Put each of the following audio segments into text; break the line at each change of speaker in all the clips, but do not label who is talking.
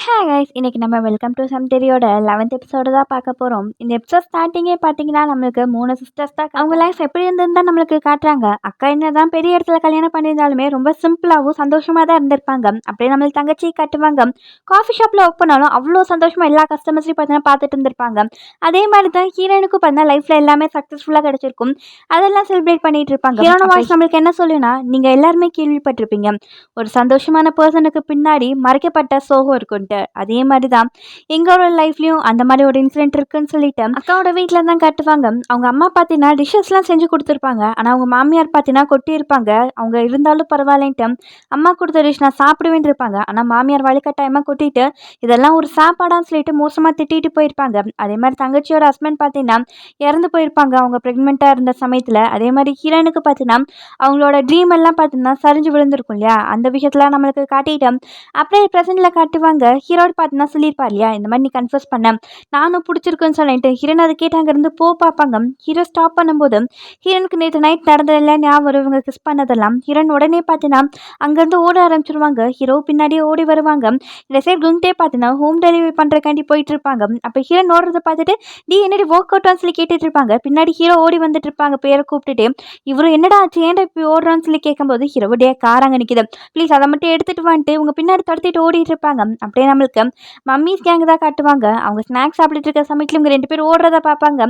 Hi guys, இன்னைக்கு நம்ம welcome to சம் தெரியோட 11th எபிசோடு தான் பார்க்க போகிறோம். இந்த எபிசோட் ஸ்டார்டிங்கே பார்த்தீங்கன்னா நம்மளுக்கு 3 சிஸ்டர்ஸ் தான் அவங்க லைஃப் எப்படி இருந்ததுன்னு தான் நம்மளுக்கு காட்டுறாங்க. அக்கா என்ன தான் பெரிய இடத்துல கல்யாணம் பண்ணியிருந்தாலுமே ரொம்ப சிம்பிளாகவும் சந்தோஷமாக தான் இருந்திருப்பாங்க. அப்படியே நம்மளுக்கு தங்கச்சி காட்டுவாங்க. காஃபி ஷாப்பில் ஒர்க் பண்ணாலும் அவ்வளோ சந்தோஷமாக எல்லா கஸ்டமர்ஸையும் பார்த்தீங்கன்னா பார்த்துட்டு இருந்திருப்பாங்க. அதே மாதிரி தான் ஹீரோனுக்கும் பார்த்தா லைஃப்பில் எல்லாமே சக்ஸஸ்ஃபுல்லாக கிடச்சிருக்கும். அதெல்லாம் செலிப்ரேட் பண்ணிட்டு இருப்பாங்க. ஹீரோன வாய்ஸ் நம்மளுக்கு என்ன சொல்லுன்னா, நீங்கள் எல்லாருமே கேள்விப்பட்டிருப்பீங்க, ஒரு சந்தோஷமான பர்சனுக்கு பின்னாடி மறைக்கப்பட்ட சோகம் இருக்குன்ட்டு. அதே மாதிரி தான் எங்களோட லைஃப்லயும் அந்த மாதிரி ஒரு இன்சிடென்ட் இருக்குன்னு சொல்லிட்டு அக்காவோட வீட்டில் தான் காட்டுவாங்க. அவங்க அம்மா பார்த்தீங்கன்னா டிஷ்ஷஸ்லாம் செஞ்சு கொடுத்துருப்பாங்க. ஆனால் அவங்க மாமியார் பார்த்தீங்கன்னா கொட்டி இருப்பாங்க. அவங்க இருந்தாலும் பரவாயில்லன்ட்டு அம்மா கொடுத்த டிஷ் நான் சாப்பிடுவேன் இருப்பாங்க. ஆனால் மாமியார் வழிகட்டாயமாக கொட்டிட்டு இதெல்லாம் ஒரு சாப்பாடான்னு சொல்லிட்டு மோசமாக திட்டிட்டு போயிருப்பாங்க. அதே மாதிரி தங்கச்சியோட ஹஸ்பண்ட் பார்த்தீங்கன்னா இறந்து போயிருப்பாங்க அவங்க ப்ரெக்னெண்ட்டாக இருந்த சமயத்தில். அதே மாதிரி ஹீரோனுக்கு பார்த்தீங்கன்னா அவங்களோட ட்ரீம் எல்லாம் பார்த்தீங்கன்னா சரிஞ்சு விழுந்திருக்கும் இல்லையா, அந்த விஷயத்தெல்லாம் நம்மளுக்கு காட்டிட்டு அப்படியே ப்ரெசென்ட்டில் காட்டுவாங்க. ஹீரோடு பார்த்தீங்கன்னா சொல்லியிருப்பார் இல்லையா, இந்த மாதிரி நீ கன்ஃபர்ஸ் பண்ண நானும் பிடிச்சிருக்குன்னு சொல்லிட்டு ஹீரோன் அதை கேட்டு அங்கேருந்து பார்ப்பாங்க. ஹீரோ ஸ்டாப் பண்ணும்போது ஹீரோனுக்கு நேற்று நைட் நடந்ததெல்லாம் ஞாபகம் இவங்க கிஸ் பண்ணதெல்லாம். ஹீரோன் உடனே பார்த்தீங்கன்னா அங்கேருந்து ஓட ஆரம்பிச்சிருவாங்க. ஹீரோ பின்னாடியே ஓடி வருவாங்க. இந்த சைட் குங்கிட்டே பார்த்தீங்கன்னா ஹோம் டெலிவரி பண்ணுறக்காண்டி போயிட்டு இருப்பாங்க. அப்போ ஹீரோன் ஓடுறத பார்த்துட்டு டி என்னடி ஒர்க் அவுட்டான்னு சொல்லி கேட்டுட்டு இருப்பாங்க. பின்னாடி ஹீரோ ஓடி வந்துட்டு இருப்பாங்க பேரை கூப்பிட்டுட்டு. இவரு என்னடா ஆச்சு, ஏன்டா இப்படி ஓடுறான்னு சொல்லி கேட்கும்போது ஹீரோ டே கார் அங்கே நிற்கிது, ப்ளீஸ் அதை மட்டும் எடுத்துகிட்டு வந்துட்டு இவங்க பின்னாடி தடுத்துட்டு ஓடிட்டு இருப்பாங்க. அப்படியே நம்மளுக்கு மம்மிஸ் கேங் தான் காட்டுவாங்க. அவங்க ஸ்நாக்ஸ் சாப்பிட்டுட்டு இருக்க சமயத்தில் இவங்க 2 பேர் ஓடுறத பார்ப்பாங்க.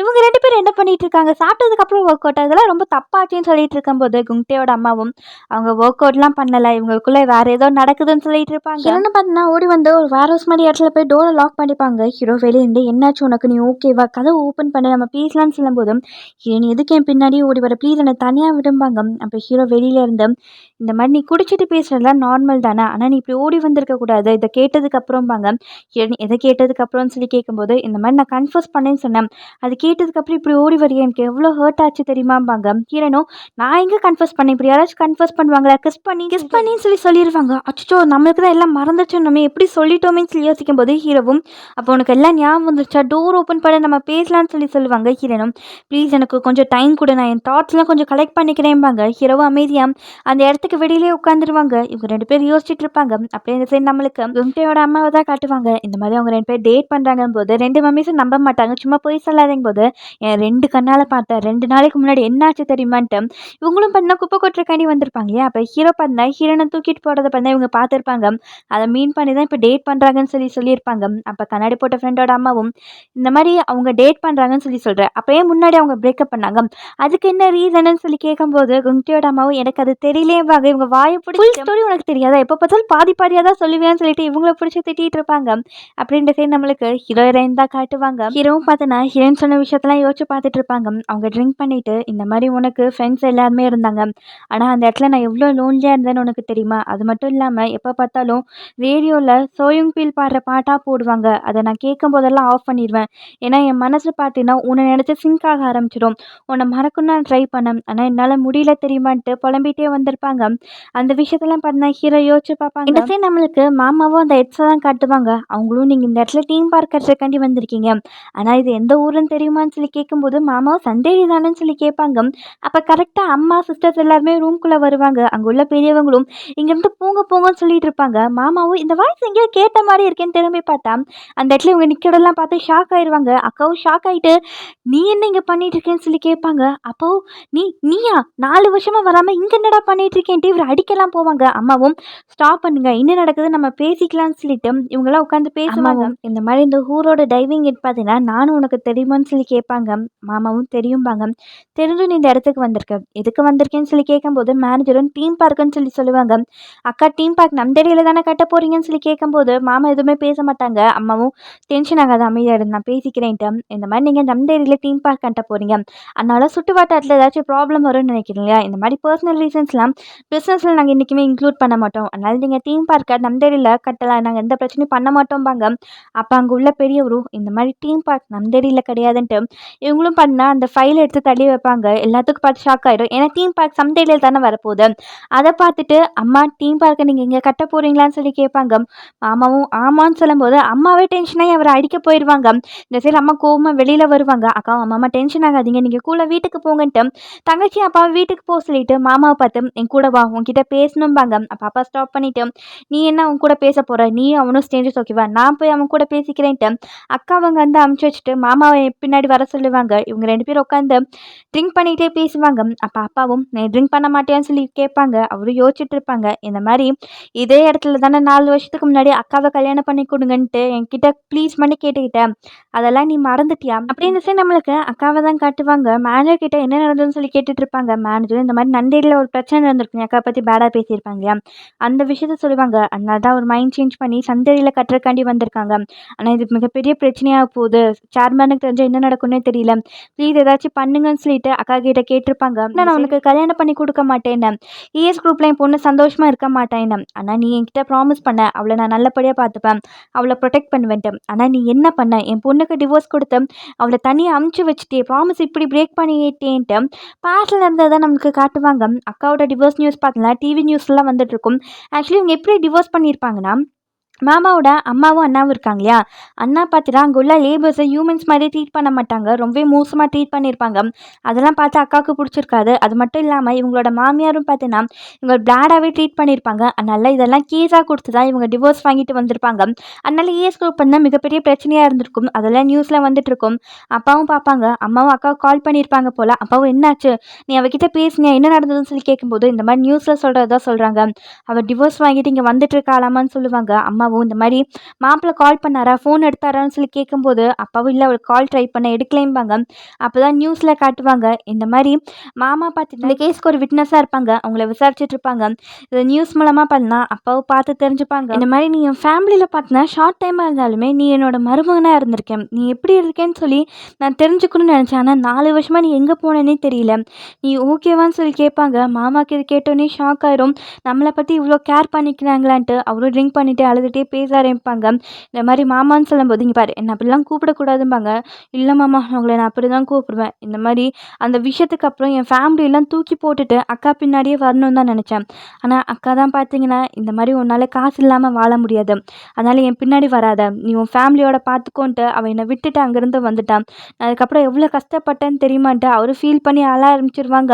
இவங்க 2 பேர் என்ன பண்ணிட்டு இருக்காங்க, சாப்பிட்டதுக்கப்புறம் ஒர்க் அவுட் அதெல்லாம் ரொம்ப தப்பாச்சுன்னு சொல்லிட்டு இருக்கும்போது குங்டேயோட அம்மாவும் அவங்க ஒர்க் அவுட்லாம் பண்ணலை, இவங்களுக்குள்ள வேற ஏதோ நடக்குதுன்னு சொல்லிட்டு இருப்பாங்க. என்ன பார்த்தீங்கன்னா ஓடி வந்து ஒரு வேர் ஹவுஸ் மாதிரி இடத்துல போய் டோரை லாக் பண்ணிப்பாங்க. ஹீரோ வெளியிருந்து என்னாச்சு உனக்கு, நீ ஓகேவா, கதவை ஓப்பன் பண்ணி நம்ம பேசலான்னு சொல்லும்போது ஹீரோன் எதுக்கு என் பின்னாடி ஓடி வர, ப்ளீஸ் என்னை தனியாக விடும்பாங்க. அப்போ ஹீரோ வெளியில இருந்து இந்த மாதிரி நீ குடிச்சிட்டு பேசுறதுலாம் நார்மல் தானே, ஆனால் நீ இப்படி ஓடி வந்திருக்க கூடாது, இதை கேட்டதுக்கு அப்புறம்பாங்க. எதை கேட்டதுக்கு அப்புறம்னு சொல்லி கேட்கும்போது இந்த மாதிரி நான் கன்ஃபர்ஸ் பண்ணேன்னு சொன்னேன், அது கேட்டதுக்கப்புறம் இப்படி ஓடி வரைய எனக்கு எவ்வளோ ஹர்ட் ஆச்சு தெரியுமாம்பாங்க. ஹீரோனும் நான் எங்கே கன்ஃபர்ஸ் பண்ணேன், இப்படி யாராச்சும் கன்ஃபர்ஸ் பண்ணுவாங்களா, கிஸ் பண்ணின்னு சொல்லி சொல்லிடுவாங்க. அச்சோ நம்மளுக்கு தான் எல்லாம் மறந்துச்சு, நம்ம எப்படி சொல்லிட்டோமேன்னு சொல்லி யோசிக்கும் போது ஹீரோவும் அப்போ உனக்கு எல்லாம் ஞாபகம் வந்துருச்சா, டோர் ஓப்பன் பண்ண நம்ம பேசலான்னு சொல்லி சொல்லுவாங்க. ஹீரோனும் ப்ளீஸ் எனக்கு கொஞ்சம் டைம் கொடு, நான் என் தாட்ஸ்லாம் கொஞ்சம் கலெக்ட் பண்ணிக்கிறேன்பாங்க. ஹீரோவும் அமைதியாக அந்த இடத்துக்கு வெளியிலே உட்காந்துருவாங்க. இவங்க 2 பேர் யோசிச்சுட்டு இருப்பாங்க. அப்படியே இந்த சைடு நம்மளுக்கு கும்டையோட அம்மாவை தான் காட்டுவாங்க. இந்த மாதிரி அவங்க 2 பேர் டேட் பண்ணுறாங்க போது 2 மம்மிஸும் நம்ப மாட்டாங்க. சும்மா போய் சொல்லாதீங்க போது என் 2 கண்ணால் பார்த்தேன், 2 நாளைக்கு முன்னாடி என்னாச்சு தெரியுமான்ட்டு இவங்களும் பண்ண குப்பை கொட்டுறக்காண்டி வந்திருப்பாங்க இல்லையா. அப்போ ஹீரோ பார்த்தா ஹீரோனை தூக்கிட்டு போகிறத பார்த்தா இவங்க பார்த்துருப்பாங்க. அதை மீன் பண்ணி தான் இப்போ டேட் பண்ணுறாங்கன்னு சொல்லியிருப்பாங்க. அப்போ கண்ணாடி போட்ட ஃப்ரெண்டோட அம்மாவும் இந்த மாதிரி அவங்க டேட் பண்ணுறாங்கன்னு சொல்கிறேன், அப்போயே முன்னாடி அவங்க பிரேக்கப் பண்ணாங்க, அதுக்கு என்ன ரீசன்னு சொல்லி கேட்கும்போது குங்டியோட அம்மாவும் எனக்கு அது தெரியலேவாங்க, இவங்க வாயை பிடிச்சி ஸ்டோரி உனக்கு தெரியாதா, எப்போ பார்த்தாலும் பாதி பாதியாக தான் சொல்லுவேன்னு சொல்லிட்டு இவங்கள பிடிச்சி திட்டிகிட்டு இருப்பாங்க. அப்படின்ற சைடு நம்மளுக்கு ஹீரோயின் தான் காட்டுவாங்க. ஹீரோவும் பார்த்தோன்னா ஹீரோயின் சொன்ன விஷயத்தெல்லாம் யோசிச்சு பார்த்துட்டு இருப்பாங்க. அவங்க ட்ரிங்க் பண்ணிட்டு இந்த மாதிரி உனக்கு ஃப்ரெண்ட்ஸ் எல்லாருமே இருந்தாங்க, ஆனால் அந்த இடத்துல நான் எவ்வளோ லோன்லியாக இருந்தேன்னு உனக்கு தெரியுமா, அது மட்டும் இல்லாமல் எப்போ பார்த்தாலும் ரேடியோவில் சோயுங் பீல் பாடுற பாட்டாக போடுவாங்க, அதை நான் கேட்கும் போதெல்லாம் ஆஃப் பண்ணிடுவேன், ஏன்னா என் மனசு பார்த்தீங்கன்னா உன்னை நினச்சி சிங்க் ஆக ஆரம்பிச்சிடும், உன்னை மறக்கணும்னு நான் ட்ரை பண்ணேன், ஆனால் என்னால் முடியல தெரியுமான்ட்டு புலம்பிகிட்டே வந்திருப்பாங்க. அந்த விஷயத்தெல்லாம் பார்த்தா ஹீரோ யோசிச்சு பார்ப்பாங்க. இந்த சைடு நம்மளுக்கு மாமாவும் அந்த ஹெட்ஸை தான் காட்டுவாங்க. அவங்களும் நீங்கள் இந்த இடத்துல டீம் பார்க் கட்டுறக்காண்டி வந்திருக்கீங்க, ஆனால் இது எந்த ஊருன்னு தெரியுமான்னு சொல்லி கேட்கும்போது மாமாவும் சந்தேரி தானேன்னு சொல்லி கேட்பாங்க. அப்போ கரெக்டாக அம்மா சிஸ்டர்ஸ் எல்லாருமே ரூம்குள்ளே வருவாங்க. அங்கே உள்ள பெரியவங்களும் இங்கேருந்து போங்கன்னு சொல்லிட்டு இருப்பாங்க. மாமாவும் இந்த வாய்ஸ் எங்கேயோ கேட்ட மாதிரி இருக்கேன்னு திரும்பி பார்த்தா அந்த இடத்துல இவங்க நிற்கிறதெல்லாம் பார்த்து ஷாக் ஆயிடுவாங்க. அக்காவும் ஷாக் ஆகிட்டு நீ என்ன இங்கே பண்ணிட்டு இருக்கேன்னு சொல்லி கேட்பாங்க. அப்போ நீயா 4 வருஷமா வராமல் இங்கே என்னடா பண்ணிட்டு இருக்கேன்ட்டு இவர் அடிக்கலாம் போவாங்க. அம்மாவும் ஸ்டாப் பண்ணுங்க, என்ன நடக்குது நம்ம பேசிக்கலாம்னு சொல்லிட்டு இவங்கெல்லாம் உட்காந்து பேசுவாங்க. இந்த மாதிரி இந்த ஊரோட டைவிங் எட் பார்த்தீங்கன்னா நானும் உனக்கு தெரியுமான்னு சொல்லி கேட்பாங்க. மாமாவும் தெரியும்பாங்க. தெரிஞ்சு நீ இந்த இடத்துக்கு வந்திருக்க, எதுக்கு வந்திருக்கேன்னு சொல்லி கேட்கும்போது மேனேஜரும் டீம் பார்க்குன்னு சொல்லி சொல்லுவாங்க. அக்கா டீம் பார்க் நம்ம தெரியல தானே கட்ட போறீங்கன்னு சொல்லி கேட்கும்போது மாமா எதுவுமே பேச மாட்டாங்க. அம்மாவும் டென்ஷன் ஆகாது, அமைதியாக இருந்து நான் பேசிக்கிறேன்ட்டு, இந்த மாதிரி நீங்கள் நம்தேரியில் டீம் பார்க் கட்ட போகிறீங்க, அதனால சுட்டு வட்டாரத்தில் ஏதாச்சும் ப்ராப்ளம் வரும்னு நினைக்கிறீங்க இல்லையா, இந்த மாதிரி பர்சனல் ரீசன்ஸ்லாம் பிஸ்னஸில் நாங்கள் இன்றைக்குமே இன்க்ளூட் பண்ண மாட்டோம், அதனால நீங்கள் டீம் பார்க்கை நம்தேரியில் கட்டலாம், நாங்கள் எந்த பிரச்சனையும் பண்ண மாட்டோம்பாங்க. அப்போ அங்கே உள்ள பெரியவரும் இந்த மாதிரி டீம் பார்க் நம்தேரியில் கிடையாதுன்ட்டு இவங்களும் பண்ணால் அந்த ஃபைலை எடுத்து தள்ளி வைப்பாங்க. எல்லாத்துக்கும் பார்த்து ஷாக் ஆகிடும், ஏன்னா டீம் பார்க் சம்தேரியில் தானே வரப்போகுது. அதை பார்த்துட்டு அம்மா டீம் பார்க்கை நீங்கள் இங்கே கட்ட போகிறீங்களான்னு சொல்லி கேட்பாங்க. மாமாவும் ஆமான்னு சொல்லும்போது அம்மாவே டென்ஷனாகி அவரை அடிக்க போயிடுவாங்க. இந்த சைடு அம்மா கோவமாக வெளியில் வருவாங்க. அக்கா அம்மா டென்ஷன் ஆகாதீங்க, நீங்கள் கூட வீட்டுக்கு போங்கன்ட்டு தங்கச்சி அப்பாவை வீட்டுக்கு போக சொல்லிட்டு மாமாவை பார்த்து என் கூட வா உன்கிட்ட பேசணும்பாங்க. அப்போ அப்பா ஸ்டாப் பண்ணிவிட்டு நீ என்ன உன் கூட பேச போகிற, அப்புறம் நீ அவனும் ஸ்டேஞ்சர்ஸ் ஓகேவா, நான் போய் அவன் கூட பேசிக்கிறேன்ட்டு அக்கா அவங்க வந்து அமுச்சு வச்சுட்டு மாமாவை பின்னாடி வர சொல்லுவாங்க. இவங்க 2 பேரும் உட்காந்து ட்ரிங்க் பண்ணிகிட்டே பேசுவாங்க. அப்போ அப்பாவும் நீ ட்ரிங்க் பண்ண மாட்டேன்னு சொல்லி கேட்பாங்க. அவரும் யோசிச்சுட்டு இருப்பாங்க. இந்த மாதிரி இதே இடத்துல தானே 4 வருஷத்துக்கு முன்னாடி அக்காவை கல்யாணம் பண்ணி கொடுங்கன்ட்டு என்கிட்ட ப்ளீஸ் பண்ணி கேட்டுக்கிட்டேன், அதெல்லாம் நீ மறந்துட்டியா அப்படின்னு சொல்லி நம்மளுக்கு அக்காவை தான் காட்டுவாங்க. மேனேஜர் கிட்ட என்ன நடந்ததுன்னு சொல்லி கேட்டுட்டு இருப்பாங்க. மேனேஜர் இந்த மாதிரி நந்தேரியில் ஒரு பிரச்சனை நடந்திருக்கு, அக்கா பற்றி பேடாக பேசியிருப்பாங்க இல்லையா, அந்த விஷயத்த சொல்லுவாங்க. அதனால தான் ஒரு மைண்ட் சேஞ்ச் பண்ணி சந்தேரியில் கட்டுறக்காண்டி வந்திருக்காங்க. ஆனால் இது மிகப்பெரிய பிரச்சனையாக போகுது, சேர்மேனுக்கு தெரிஞ்சால் என்ன நடக்கும்னே தெரியல, ப்ளீஸ் ஏதாச்சும் பண்ணுங்கன்னு சொல்லிட்டு அக்கா கிட்ட கேட்டிருப்பாங்க. நான் உனக்கு கல்யாணம் பண்ணி கொடுக்க மாட்டேன்னு, இஎஸ் குரூப்ல என் பொண்ணு சந்தோஷமா இருக்க மாட்டேன்னு, ஆனால் நீ என்கிட்ட ப்ராமிஸ் பண்ண அவளை நான் நல்லபடியாக பார்த்துப்பேன், அவளை ப்ரொடெக்ட் பண்ணுவேன்ட்டு. ஆனால் நீ என்ன பண்ண, என் பொண்ணுக்கு டிவோர்ஸ் கொடுத்து அவளை தனியாக அமுச்சு வச்சுட்டே, ப்ராமிஸ் இப்படி பிரேக் பண்ணிட்டேன்ட்டு பாஸ்டில் இருந்ததை நமக்கு காட்டுவாங்க. அக்காவோட டிவோர்ஸ் நியூஸ் பார்த்தீங்கன்னா டிவி நியூஸ்லாம் வந்துட்டு இருக்கும். ஆக்சுவலி இவங்க எப்படி டிவோர்ஸ் பண்ணியிருப்பாங்கன்னா, மாமாவோட அம்மாவும் அண்ணாவும் இருக்காங்க இல்லையா, அண்ணா பார்த்துட்டா அங்கே உள்ள லேபர்ஸை ஹியூமன்ஸ் மாதிரி ட்ரீட் பண்ண மாட்டாங்க, ரொம்பவே மோசமாக ட்ரீட் பண்ணியிருப்பாங்க. அதெல்லாம் பார்த்து அக்காவுக்கு பிடிச்சிருக்காது. அது மட்டும் இல்லாமல் இவங்களோட மாமியாரும் பார்த்தீங்கன்னா இவங்க பேடாகவே ட்ரீட் பண்ணியிருப்பாங்க. அதனால இதெல்லாம் கேஸாக கொடுத்து தான் இவங்க டிவோர்ஸ் வாங்கிட்டு வந்திருப்பாங்க. அதனால ஏஎஸ் குரூப் பண்ணால் மிகப்பெரிய பிரச்சனையாக இருந்திருக்கும். அதெல்லாம் நியூஸில் வந்துட்டு இருக்கும். அப்பாவும் பார்ப்பாங்க. அம்மாவும் அக்காவுக்கு கால் பண்ணியிருப்பாங்க போல். அப்பாவும் என்னாச்சு, நீ அவகிட்ட பேசினியா, என்ன நடந்ததுன்னு சொல்லி கேட்கும்போது இந்த மாதிரி நியூஸில் சொல்கிறதா சொல்கிறாங்க, அவள் டிவோர்ஸ் வாங்கிட்டு இங்கே வந்துட்டு இருக்காளாமான்னு சொல்லுவாங்க. அம்மாவும் இந்த மாதிரி மாப்பிள்ளை கால் பண்ணாரா, ஃபோன் எடுத்தாரான்னு சொல்லி கேட்கும்போது அப்பாவும் இல்லை அவளுக்கு கால் ட்ரை பண்ண எடுக்கலைம்பாங்க. அப்போ தான் நியூஸில் காட்டுவாங்க. இந்த மாதிரி மாமா பார்த்து இந்த கேஸ்க்கு ஒரு விட்னஸாக இருப்பாங்க, அவங்கள விசாரிச்சுட்டு இருப்பாங்க. இதை நியூஸ் மூலமாக பண்ணா அப்பாவும் பார்த்து தெரிஞ்சுப்பாங்க. இந்த மாதிரி நீ என் ஃபேமிலியில் பார்த்தினா ஷார்ட் டைமாக இருந்தாலுமே நீ என்னோட மருமகனாக இருந்திருக்கேன், நீ எப்படி இருக்கேன்னு சொல்லி நான் தெரிஞ்சுக்கணும்னு நினச்சேன். ஆனால் 4 வருஷமாக நீ எங்கே போனேன்னே தெரியல, நீ ஓகேவான்னு சொல்லி கேட்பாங்க. மாமாவுக்கு இது கேட்டோன்னே ஷாக் ஆயிரும். நம்மளை பற்றி இவ்வளோ கேர் பண்ணிக்கிறாங்களான்ட்டு அவரும் ட்ரிங்க் பண்ணிவிட்டு அழுதுகிட்டே பேச ஆரம்பிப்பாங்க. இந்த மாதிரி மாமான்னு சொல்லும்போது இங்கே பாரு என்ன அப்படிலாம் கூப்பிடக்கூடாதும்பாங்க. இல்லை மாமா உங்களை நான் அப்படி தான் கூப்பிடுவேன். இந்த மாதிரி அந்த விஷயத்துக்கு அப்புறம் என் ஃபேமிலியெல்லாம் தூக்கி போட்டுட்டு அக்கா பின்னாடியே வரணும்னு தான் நினச்சேன். ஆனால் அக்கா தான் பார்த்தீங்கன்னா இந்த மாதிரி உன்னால் காசு இல்லாமல் வாழ முடியாது, அதனால் என் பின்னாடி வராத, நீ உன் ஃபேமிலியோட பார்த்துக்கோன்ட்டு அவள் என்னை விட்டுட்டு அங்கேருந்து வந்துட்டான். அதுக்கப்புறம் எவ்வளோ கஷ்டப்பட்டேன்னு தெரியுமான்ட்டு அவரு ஃபீல் பண்ணி அழ ஆரம்பிச்சிருவாங்க.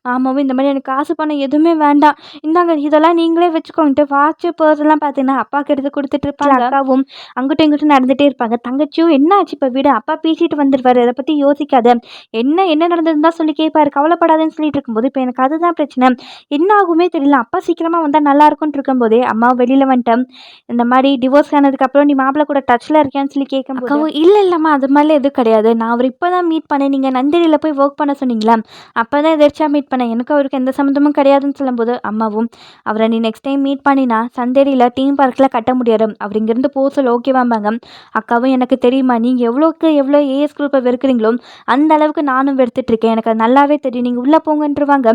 மாமாவும் இந்த மாதிரி எனக்கு காசு பணம் எதுவுமே வேண்டாம், இந்தாங்க இதெல்லாம் நீங்களே வச்சுக்கோன்ட்டு வாட்ச் பர்ஸ்லாம் பார்த்தீங்கன்னா அப்பாவுக்கு எடுத்து கொடுத்துட்டு இருப்பாங்க. அக்காவும் அங்கிட்டும் இங்கிட்டும் நடந்துகிட்டே இருப்பாங்க. தங்கச்சியும் என்ன ஆச்சு இப்போ வீடு, அப்பா பேசிட்டு வந்துருவாரு, அதை பற்றி யோசிக்காத, என்ன நடந்ததுன்னு தான் சொல்லி கேட்பாரு, கவலைப்படாதுன்னு சொல்லிட்டு இருக்கும்போது இப்போ எனக்கு அதுதான் பிரச்சனை, என்ன ஆகுமே தெரியல, அப்பா சீக்கிரமாக வந்தால் நல்லா இருக்கும்னு இருக்கும்போதே அம்மாவும் வெளியில் வந்துட்டேன். இந்த மாதிரி டிவோர்ஸ் ஆனதுக்கப்புறம் நீ மாப்பிள்ளை கூட டச்சில் இருக்கியான்னு சொல்லி கேட்கும்போது அக்காவும் இல்லை இல்லைம்மா அது மாதிரிலாம் எதுவும் கிடையாது, நான் அவர் இப்போ தான் மீட் பண்ணேன், நீங்கள் நந்திரியில் போய் ஒர்க் பண்ண சொன்னீங்களா, அப்போ தான் எதிர்ச்சா மீட் பண்ணேன், எனக்கு அவருக்கு எந்த சம்மந்தமும் கிடையாதுன்னு சொல்லும்போது அம்மாவும் அவரை நீ நெக்ஸ்ட் டைம் மீட் பண்ணினா சந்தேரியில் டீம் பார்க்கில் கட்ட முடியாது, அவர் இங்கேருந்து போக சொல்ல ஓகேவாம்பாங்க. அக்காவும் எனக்கு தெரியுமா நீங்கள் எவ்வளோக்கு எவ்வளோ ஏஎஸ் குரூப்பை வெறுக்கிறீங்களோ அந்த அளவுக்கு நானும் வெறுத்துட்ருக்கேன், எனக்கு அது நல்லாவே தெரியும், நீங்கள் உள்ளே போங்கன்றவாங்க.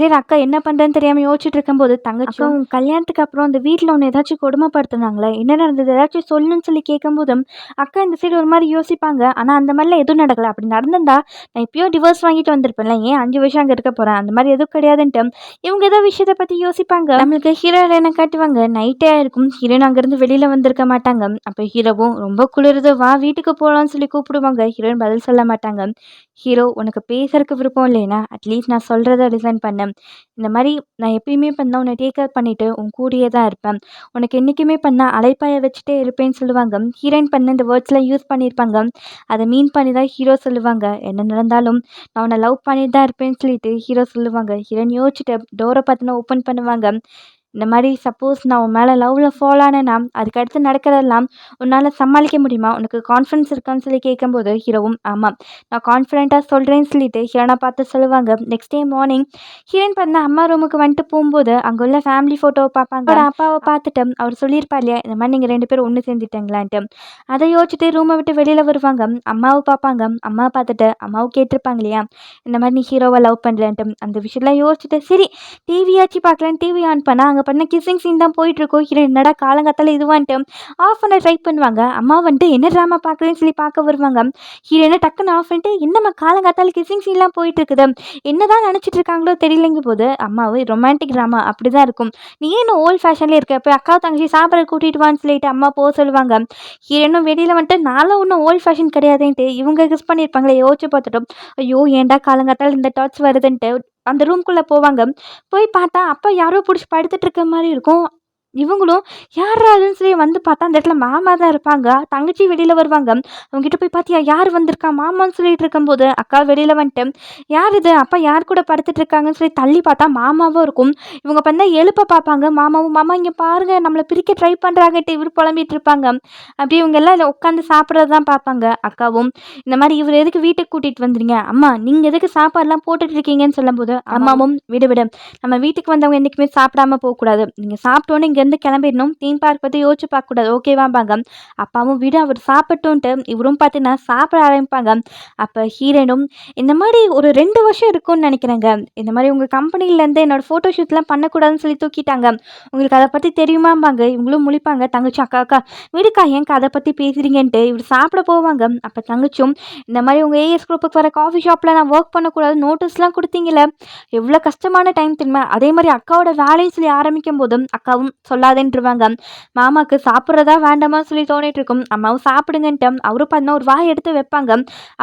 சரி அக்கா என்ன பண்ணுறேன்னு தெரியாமல் யோசிச்சுட்டு இருக்கும்போது தங்கச்சியும் கல்யாணத்துக்கு அப்புறம் அந்த வீட்டில் ஒன்று ஏதாச்சும் கொடுமைப்படுத்துனாங்களே, என்ன நடந்தது ஏதாச்சும் சொல்லணும்னு சொல்லி கேட்கும்போதும் அக்கா இந்த சைடு ஒரு மாதிரி யோசிப்பாங்க. ஆனால் அந்த மாதிரிலாம் எதுவும் நடக்கலை, அப்படி நடந்திருந்தா நான் இப்பயோ டிவோர்ஸ் வாங்கிட்டு வந்திருப்பேன்ல, ஏன் 5 வருஷம் அங்கே இருக்க போகிறேன், அந்த மாதிரி எதுவும் கிடையாதுன்ட்டு இவங்க ஏதோ விஷயத்தை பற்றி யோசிப்பாங்க. நம்மளுக்கு ஹீரோ என்ன காட்டுவாங்க, நைட்டே இருக்கும், ஹீரோயின் அங்கேருந்து வெளியில் வந்திருக்க மாட்டாங்க. அப்போ ஹீரோவும் ரொம்ப குளிருது வா வீட்டுக்கு போகலான்னு சொல்லி கூப்பிடுவாங்க. ஹீரோயின் பதில் சொல்ல மாட்டாங்க. ஹீரோ உனக்கு பேசுறதுக்கு விருப்பம் இல்லைன்னா அட்லீஸ்ட் நான் சொல்கிறத லிசன் பண்ணேன், இந்த மாதிரி நான் எப்பயுமே பண்ணால் உன்னை டேக் கேர் பண்ணிவிட்டு உன் கூடியே தான் இருப்பேன், உனக்கு என்றைக்குமே பண்ணால் அலைப்பாய வச்சுட்டே இருப்பேன்னு சொல்லுவாங்க. ஹீரோயின் பண்ண இந்த வேர்ட்ஸ்லாம் யூஸ் பண்ணியிருப்பாங்க. அதை மீன் பண்ணி தான் ஹீரோ சொல்லுவாங்க, என்ன நடந்தாலும் நான் உன்னை லவ் பண்ணிட்டு தான் இருப்பேன்னு சொல்லிட்டு ஹீரோ சொல்லுவாங்க. ஹீரோயின் யோசிச்சுட்டு டோரை பார்த்தினா ஓப்பன் பண்ணுவாங்க. இந்த மாதிரி சப்போஸ் நான் உன் மேலே லவ்வில் ஃபால் ஆனேன்னா அதுக்கடுத்து நடக்கிறதெல்லாம் உன்னால் சமாளிக்க முடியுமா, உனக்கு கான்ஃபிடன்ஸ் இருக்கான்னு சொல்லி கேட்கும்போது ஹீரோவும் ஆமாம் நான் கான்ஃபிடென்ட்டாக சொல்கிறேன்னு சொல்லிட்டு ஹீரோனை பார்த்து சொல்லுவாங்க. நெக்ஸ்ட் டே மார்னிங் ஹீரோயின் பார்த்தா அம்மா ரூமுக்கு வந்துட்டு போகும்போது அங்கே உள்ள ஃபேமிலி ஃபோட்டோவை பார்ப்பாங்க. அவரோட அப்பாவை பார்த்துட்டு அவர் சொல்லியிருப்பார் இல்லையா இந்த மாதிரி நீங்கள் 2 பேரும் ஒன்று சேர்ந்துட்டீங்களான்ட்டு, அதை யோசிச்சுட்டு ரூமை விட்டு வெளியில் வருவாங்க. அம்மாவை பார்ப்பாங்க. அம்மாவை பார்த்துட்டு அம்மாவும் கேட்டிருப்பாங்க இல்லையா இந்த மாதிரி நீ ஹீரோவை லவ் பண்ணலன்ட்டு, அந்த விஷயத்தெலாம் யோசிச்சுட்டு சரி டிவியாச்சு பார்க்கலான்னு டிவி ஆன் பண்ணால் அங்கே பண்ண கிஸ்ஸிங் சீன் தான் போயிட்டுருக்கோம். ஹீரோ என்னடா காலங்காத்தால இதுவான்ட்டு ஆஃப் பண்ண ட்ரை பண்ணுவாங்க. அம்மா வந்துட்டு என்ன ட்ராமா பார்க்குறேன்னு சொல்லி பார்க்க வருவாங்க. ஹீரோ என்ன டக்குன்னு ஆஃப் பண்ணிட்டு என்னம்மா காலங்காத்தால கிஸ்ஸிங் சீன்லாம் போயிட்டுருக்குது, என்ன தான் நினச்சிட்டு இருக்காங்களோ தெரியலைங்க போது அம்மாவு ரொமான்டிக் ட்ராமா அப்படி தான் இருக்கும், நீ ஏன் ஓல்ட் ஃபேஷன்லேயே இருக்க, போய் அக்கா தங்கச்சி சாப்பிட கூட்டிகிட்டு வான்னு சொல்லிட்டு அம்மா போக சொல்லுவாங்க. ஹீரோனும் வெளியில் வந்துட்டு நானும் ஒன்றும் ஓல்ட் ஃபேஷன் கிடையாதுன்ட்டு இவங்க கிஸ் பண்ணியிருப்பாங்களே யோசிச்சு பார்த்துட்டோம். ஐயோ ஏன்டா காலங்காத்தால இந்த டாட்ஸ் வருதுன்ட்டு அந்த ரூம்குள்ளே போவாங்க. போய் பார்த்தா அப்பா யாரோ பிடிச்சி படுத்துட்டு இருக்க மாதிரி இருக்கும். இவங்களும் யார்ரா அதுன்னு சொல்லி வந்து பார்த்தா அந்த இடத்துல மாமா தான் இருப்பாங்க. தங்கச்சி வெளியில வருவாங்க. அவங்ககிட்ட போய் பார்த்தியா யார் வந்திருக்கா மாமான்னு சொல்லிட்டு இருக்கும்போது அக்கா வெளியில வந்துட்டு யார் இது அப்பா யார் கூட படுத்துட்டு இருக்காங்கன்னு சொல்லி தள்ளி பார்த்தா மாமாவும் இருக்கும். இவங்க பண்ண எழுப்ப பார்ப்பாங்க. மாமாவும் மாமா இங்கே பாருங்க நம்மளை பிரிக்க ட்ரை பண்ணுறாங்கட்டு இவர் புலம்பிட்டு இருப்பாங்க. அப்படி இவங்க எல்லாம் இதில் உட்காந்து சாப்பிட்றது தான் பார்ப்பாங்க. அக்காவும் இந்த மாதிரி இவர் எதுக்கு வீட்டுக்கு கூட்டிகிட்டு வந்துறீங்க அம்மா நீங்கள் எதுக்கு சாப்பாடுலாம் போட்டுட்டு இருக்கீங்கன்னு சொல்லும்போது அம்மாவும் விடு விடு நம்ம வீட்டுக்கு வந்தவங்க என்றைக்குமே சாப்பிடாம போகக்கூடாது. நீங்கள் சாப்பிட்டோன்னு இங்கேருந்து கிளம்பிடணும். தீம் பார்க் பற்றி யோசிச்சு பார்க்கக்கூடாது ஓகேவாம்பாங்க. அப்பாவும் விடு அவர் சாப்பிட்டோன்ட்டு இவரும் பார்த்தீங்கன்னா சாப்பிட ஆரம்பிப்பாங்க. அப்போ ஹீரோனும் இந்த மாதிரி ஒரு 2 வருஷம் இருக்கும்னு நினைக்கிறேங்க. இந்த மாதிரி உங்கள் கம்பெனிலேருந்து என்னோடய ஃபோட்டோ ஷூட்லாம் பண்ணக்கூடாதுன்னு சொல்லி தூக்கிட்டாங்க. உங்களுக்கு அதை பற்றி தெரியுமாம்பாங்க. இவங்களும் முழிப்பாங்க. தங்கச்சி அக்கா அக்கா விடுக்கா ஏன்க்கா அதை பற்றி பேசுகிறீங்கன்ட்டு இவர் சாப்பிட போவாங்க. அப்போ தங்கச்சும் இந்த மாதிரி உங்கள் ஏஎஸ் குரூப்புக்கு வர காஃபி ஷாப்பில் நான் ஒர்க் பண்ணக்கூடாது நோட்டீஸ்லாம் கொடுத்தீங்களே எவ்வளோ கஷ்டமான டைம் தெரியுமா. அதே மாதிரி அக்காவோட வேலையும் சொல்லி ஆரம்பிக்கும் போதும் அக்காவும் சொல்லாதேன்ட்டுருவாங்க. மாமாவுக்கு சாப்பிட்றதா வேண்டாமான்னு சொல்லி தோணிட்டு இருக்கும். அம்மாவும் சாப்பிடுங்கன்ட்டு அவரும் பார்த்தா ஒரு வாய் எடுத்து வைப்பாங்க.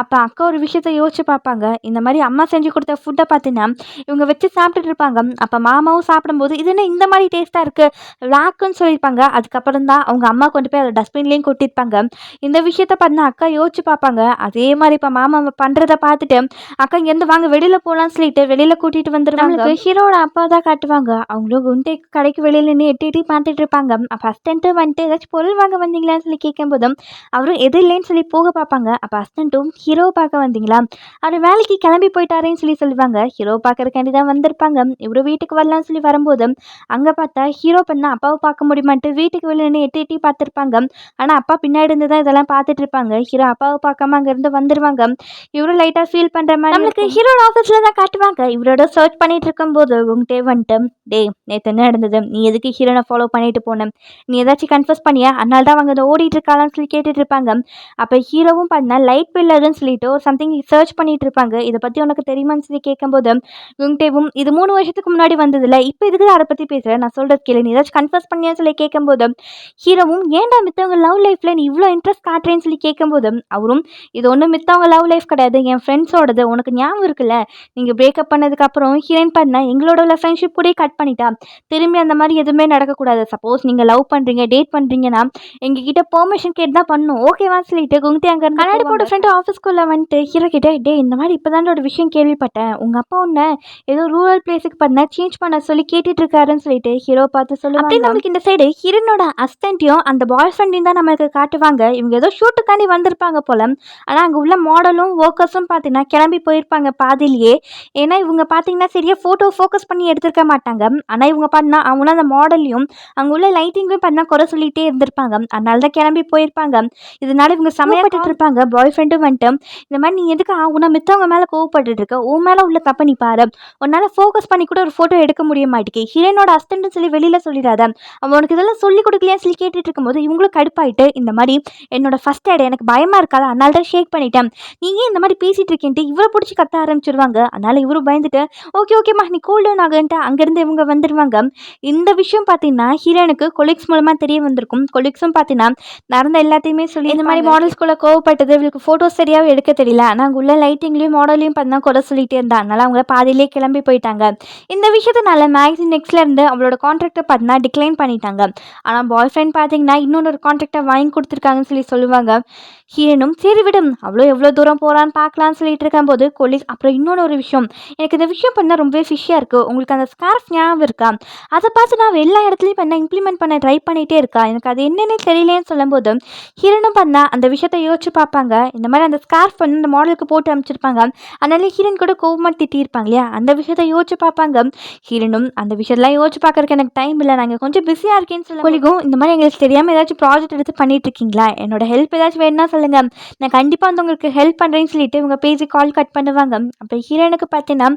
அப்போ அக்கா ஒரு விஷயத்த யோசிச்சு பார்ப்பாங்க. இந்த மாதிரி அம்மா செஞ்சு கொடுத்த ஃபுட்டை பார்த்தீங்கன்னா இவங்க வச்சு சாப்பிட்டுட்டு இருப்பாங்க. அப்போ மாமாவும் சாப்பிடும்போது இது என்ன இந்த மாதிரி டேஸ்ட்டாக இருக்குது லாக்குன்னு சொல்லியிருப்பாங்க. அதுக்கப்புறம் தான் அவங்க அம்மா கொண்டு போய் அதை டஸ்ட்பின்லேயும் கொட்டியிருப்பாங்க. இந்த விஷயத்த பார்த்தா அக்கா யோசிச்சு பார்ப்பாங்க. அதே மாதிரி இப்போ மாமா பண்ணுறதை பார்த்துட்டு அக்கா இங்கேருந்து வாங்க வெளியில் போகலான்னு சொல்லிட்டு வெளியில் கூட்டிகிட்டு வந்துடுவாங்க. ஹீரோட அப்பா தான் காட்டுவாங்க. அவங்களும் குண்டே கடைக்கு வெளியில் நின்று எட்டி எட்டி பார்த்துட்டு இருப்பாங்க. அப்போ அஸ்டண்ட்டு வந்துட்டு ஏதாச்சும் பொருள் வாங்க வந்தீங்களான்னு சொல்லி கேட்கும்போதும் அவரும் எது இல்லைன்னு சொல்லி போக பார்ப்பாங்க. அப்போ அஸ்டண்ட்டும் ஹீரோவை பார்க்க வந்தீங்களா அவர் வேலைக்கு கிளம்பி போயிட்டாரேன்னு சொல்லி சொல்லுவாங்க. ஹீரோ பார்க்கறக்காண்டி தான் வந்திருப்பாங்க. இவரு வீட்டுக்கு வரலான்னு சொல்லி வரும்போது அங்கே பார்த்தா ஹீரோ பண்ண அப்பாவை பார்க்க முடியுமான்ட்டு வீட்டுக்கு வெளியே நின்று எட்டி எட்டி பார்த்துருப்பாங்க. ஆனால் அப்பா பின்னாடி இருந்து தான் இதெல்லாம் பார்த்துட்டு இருப்பாங்க. ஹீரோ அப்பாவை பார்க்காம அங்கேருந்து வந்துடுவாங்க. இவரும் லைட்டாக ஃபீல் பண்ணுற மாதிரி நம்மளுக்கு ஹீரோட ஆஃபீஸில் தான் காட்டுவாங்க. இவரோட சர்ச் பண்ணிட்டு இருக்கும்போது உங்கள்கிட்ட வந்துட்டு டே நேற்று என்ன நடந்தது நீ எதுக்கு ஹீரோனை ஃபாலோ பண்ணிட்டு போனேன் நீ ஏதாச்சும் கன்ஃபர்ஸ் பண்ணியா அதனால தான் அவங்க அதை ஓடிட்டு இருக்காளான்னு சொல்லி கேட்டுட்டு இருப்பாங்க. அப்போ ஹீரோவும் பண்ண லைட் பில்லர்னு சொல்லிட்டு ஒரு சம்திங் சர்ச் பண்ணிட்டு இருப்பாங்க. இதை பற்றி உனக்கு தெரியுமான்னு சொல்லி கேட்கும்போது உங்கள்கிட்டவும் இது 3 வருஷத்துக்கு முன்னாடி வந்ததில்ல இப்போ இதுக்கு அதை பற்றி பேசுகிறேன் நான் சொல்கிறது கேளு நீ ஏதாச்சும் கன்ஃபர்ஸ் பண்ணியான்னு சொல்லி கேட்கும்போது ஹீரோவும் ஏன்டா மித்தவங்க லவ் லைஃப்பில் நீ இவ்வளோ இன்ட்ரெஸ்ட் காட்டுறேன்னு சொல்லி கேட்கும்போது அவரும் இது ஒன்றும் மித்தவங்க லவ் லைஃப் கிடையாது என் ஃப்ரெண்ட்ஸோடது உனக்கு ஞாபகம் இருக்குல்ல நீங்கள் பிரேக்கப் பண்ணதுக்கப்புறம் ஹீரோயின் பண்ண எங்களோட உள்ள ஃப்ரெண்ட்ஷிப் கூட கட் பண்ணிட்டா திரும்பி அந்த மாதிரி எதுவுமே நடக்கக்கூடாது. சப்போஸ் நீங்கள் லவ் பண்ணுறீங்க டேட் பண்ணுறீங்கன்னா எங்ககிட்ட பெர்மிஷன் கேட்டு தான் பண்ணணும் ஓகேவான்னு சொல்லிட்டு குங்கி அங்கே கண்ணாடி போட்ட ஃப்ரெண்டு ஆஃபீஸ்க்குள்ளே வந்துட்டு ஹீரோ கிட்டே டே இந்த மாதிரி இப்போ தான் ஒரு விஷயம் கேள்விப்பட்டேன் உங்கள் அப்பா ஒன்று ஏதோ ரூரல் பிளேஸுக்கு பண்ண சேஞ்ச் பண்ண சொல்லி கேட்டுட்டு இருக்காருன்னு சொல்லிட்டு ஹீரோ பார்த்து சொல்லுவாங்க. அப்படி நம்மளுக்கு இந்த சைடு ஹீரோனோட அசிஸ்டன்ட்டையும் அந்த பாய் ஃப்ரெண்டையும் தான் நம்மளுக்கு காட்டுவாங்க. இவங்க ஏதோ ஷூட்டுக்காண்டி வந்திருப்பாங்க போல. ஆனால் அங்கே உள்ள மாடலும் ஒர்க்கர்ஸும் பார்த்தீங்கன்னா கிளம்பி போயிருப்பாங்க பாதிலேயே. ஏன்னா இவங்க பார்த்தீங்கன்னா சரியாக ஃபோட்டோ ஃபோக்கஸ் பண்ணி எடுத்துருக்க மாட்டாங்க. ஆனால் இவங்க பார்த்தீங்கன்னா அவங்களும் அந்த மாடலையும் அங்கே உள்ள லைட்டிங்கும் பார்த்தீங்கன்னா குறை சொல்லிகிட்டே இருந்திருப்பாங்க. அதனால தான் கிளம்பி போயிருப்பாங்க. இதனால இவங்க சமயப்பட்டு இருப்பாங்க. பாய் ஃப்ரெண்டும் வந்துட்டு இந்த மாதிரி நீ எதுக்கு உன்னை மித்தவங்க மேலே கோவப்பட்டு இருக்க உன் மேலே உள்ள தப்பை நீ பாரு உன்னால் ஃபோக்கஸ் பண்ணி கூட ஒரு ஃபோட்டோ எடுக்க முடிய மாட்டேங்க ஹீரோனோட அசிஸ்டன்ட்னு சொல்லி வெளியில் சொல்லிடாத அவனுக்கு இதெல்லாம் சொல்லி கொடுக்கலையான்னு சொல்லி கேட்டுட்டு இருக்கும்போது இவங்களும் கடுப்பாயிட்டு இந்த மாதிரி என்னோட ஃபர்ஸ்ட் எய்டு எனக்கு பயமாக இருக்காது அதனால தான் ஷேக் பண்ணிட்டேன் நீங்கள் இந்த மாதிரி பேசிகிட்டு இருக்கேன்ட்டு இவரை பிடிச்சி கத்த ஆரம்பிச்சிருவாங்க. அதனால் இவரும் பயந்துட்டு ஓகே ஓகேம்மா நீ கூல் டவுன் ஆகுன்ட்டு அங்கேருந்து இவங்க வந்துடுவாங்க. இந்த விஷயம் பார்த்தீங்கன்னா ஹீரோனுக்கு கொலீக்ஸ் மூலமாக தெரிய வந்திருக்கும். கொலீக்ஸும் பார்த்தீங்கன்னா நடந்த எல்லாத்தையுமே சொல்லி இந்த மாதிரி மாடல்ஸ்குள்ளே கோவப்பட்டது இவளுக்கு ஃபோட்டோஸ் சரியாகவே எடுக்க தெரியல ஆனால் அங்கே உள்ள லைட்டிங்லேயும் மாடலையும் பார்த்தீங்கன்னா குறை சொல்லிகிட்டே இருந்தா அதனால் அவங்க பாதியிலே கிளம்பி போயிட்டாங்க. இந்த விஷயத்தினால மேக்ஸின் நெக்ஸ்ட்லேருந்து அவளோட கான்ட்ராக்டை பார்த்தீங்கன்னா டிக்ளைன் பண்ணிட்டாங்க. ஆனால் பாய் ஃப்ரெண்ட் பார்த்தீங்கன்னா இன்னொன்று ஒரு கான்ட்ராக்டை வாங்கி கொடுத்துருக்காங்கன்னு சொல்லி சொல்லுவாங்க. ஹீரோனும் சரி விடும் அவ்வளோ எவ்வளோ தூரம் போகிறான்னு பார்க்கலான்னு சொல்லிட்டு இருக்கும்போது கொலீக்ஸ் அப்புறம் இன்னொன்று ஒரு விஷயம் எனக்கு இந்த விஷயம் பண்ணால் ரொம்பவே ஃபிஷ்ஷாக இருக்குது உங்களுக்கு அந்த ஸ்கார்ஃப் ஞாபகம் இருக்கா அதை பார்த்து நான் எல்லா இடத்துலையும் பண்ண இம்ப்ளிமெண்ட் பண்ண ட்ரை பண்ணிகிட்டே இருக்கா எனக்கு அது என்னென்னே தெரியலேன்னு சொல்லும்போது ஹீரோனும் பண்ணால் அந்த விஷயத்தை யோசிச்சு பார்ப்பாங்க. இந்த மாதிரி அந்த ஸ்கார்ஃப் பண்ணி அந்த மாடலுக்கு போட்டு அமைச்சிருப்பாங்க. அதனால ஹீரோன் கூட கோவமாக திட்டியிருப்பாங்க இல்லையா அந்த விஷயத்தை யோசிச்சு பார்ப்பாங்க. ஹீரோனும் அந்த விஷயத்தெல்லாம் யோசிச்சு பார்க்கறதுக்கு எனக்கு டைம் இல்லை நாங்கள் கொஞ்சம் பிஸியாக இருக்கேன்னு சொல்லி கொலிக்கும் இந்த மாதிரி எங்களுக்கு தெரியாமல் ஏதாச்சும் ப்ராஜெக்ட் எடுத்து பண்ணிட்டு இருக்கீங்களா என்னோட ஹெல்ப் ஏதாச்சும் வேணும்னா சொல்லுங்கள் நான் கண்டிப்பாக வந்து உங்களுக்கு ஹெல்ப் பண்ணுறேன்னு சொல்லிட்டு இவங்க பேசி கால் கட் பண்ணுவாங்க. அப்போ ஹீரோனுக்கு பார்த்தீங்கன்னா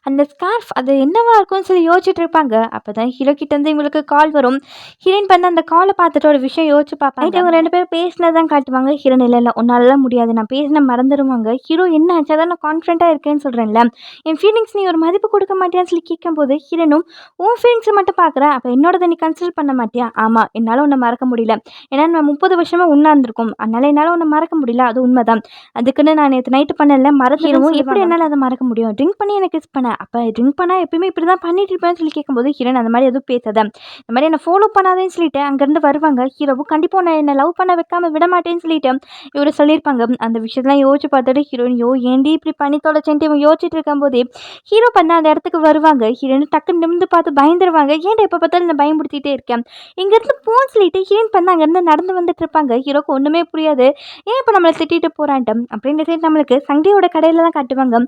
அந்த ஸ்கார்ஃப் அது என்னவா இருக்கும்னு சொல்லி யோசிச்சுட்டு இருப்பாங்க. அப்போ தான் ஹீரோ கிட்டேருந்து இவங்களுக்கு கால் வரும். ஹீரோயின் பண்ண அந்த காலை பார்த்துட்டு ஒரு விஷயம் யோசிச்சு பார்ப்பாங்க. இவங்க 2 பேரும் பேசினதான் காட்டுவாங்க. ஹீரோன் இல்லை உன்னாலலாம் முடியாது நான் பேசின மறந்துடுவாங்க. ஹீரோ என்ன ஆச்சு அதான் நான் கான்ஃபிடென்ட்டாக இருக்கேன்னு சொல்கிறேன்ல என் ஃபீலிங்ஸ் நீ ஒரு மதிப்பு கொடுக்க மாட்டியான்னு சொல்லி கேட்கும்போது ஹீரோனும் உன் ஃபீலிங்ஸை மட்டும் பார்க்குறேன் அப்போ என்னோடதை நீ கன்சிடர் பண்ண மாட்டியா ஆமாம் என்னால் உன்னை மறக்க முடியல ஏன்னா நான் 30 வருஷமாக உண்ணாந்துருக்கும் அதனால என்னால் உன்னை மறக்க முடியல அது உண்மைதான் அதுக்குன்னு நான் நேற்று நைட்டு பண்ணல மறந்துடுவோம் எப்படி என்னால் அதை மறக்க முடியும் ட்ரிங்க் பண்ணி எனக்கு கிஸ் பண்ண அப்போ ட்ரிங்க் பண்ணால் எப்பயுமே இப்படி தான் பண்ணிட்டு இருப்பேன்னு சொல்லி கேட்கும்போது ஹீரோன் அந்த மாதிரி எதுவும் பேசாத இந்த மாதிரி என்ன ஃபாலோ பண்ணாதேன்னு சொல்லிட்டு அங்கேருந்து வருவாங்க. ஹீரோவும் கண்டிப்பாக உன்னை என்ன லவ் பண்ண வைக்காம விட மாட்டேன்னு சொல்லிட்டு இவரு சொல்லியிருப்பாங்க. அந்த விஷயத்தெல்லாம் யோசிச்சு பார்த்துட்டு ஹீரோயின் ஏன்டி இப்படி பண்ணி தொலைச்சேன்ட்டு இவன் யோசிச்சுட்டு இருக்கும்போதே ஹீரோ பண்ண அந்த இடத்துக்கு வருவாங்க. ஹீரோயின் டக்குன்னு நிமிந்து பார்த்து பயந்துருவாங்க. ஏன்டா எப்போ பார்த்தாலும் நான் பயமுறுத்திட்டே இருக்கேன், இங்கேருந்து போன்னு சொல்லிட்டு ஹீரோயின் பண்ண அங்கேருந்து நடந்து வந்துட்டு இருப்பாங்க. ஹீரோக்கு ஒன்றுமே புரியாது, ஏன் இப்போ நம்மளை திட்டிட்டு போறான்ட்டு. அப்படின்னு சரி நம்மளுக்கு சண்டையோட கடையில தான் காட்டுவாங்க.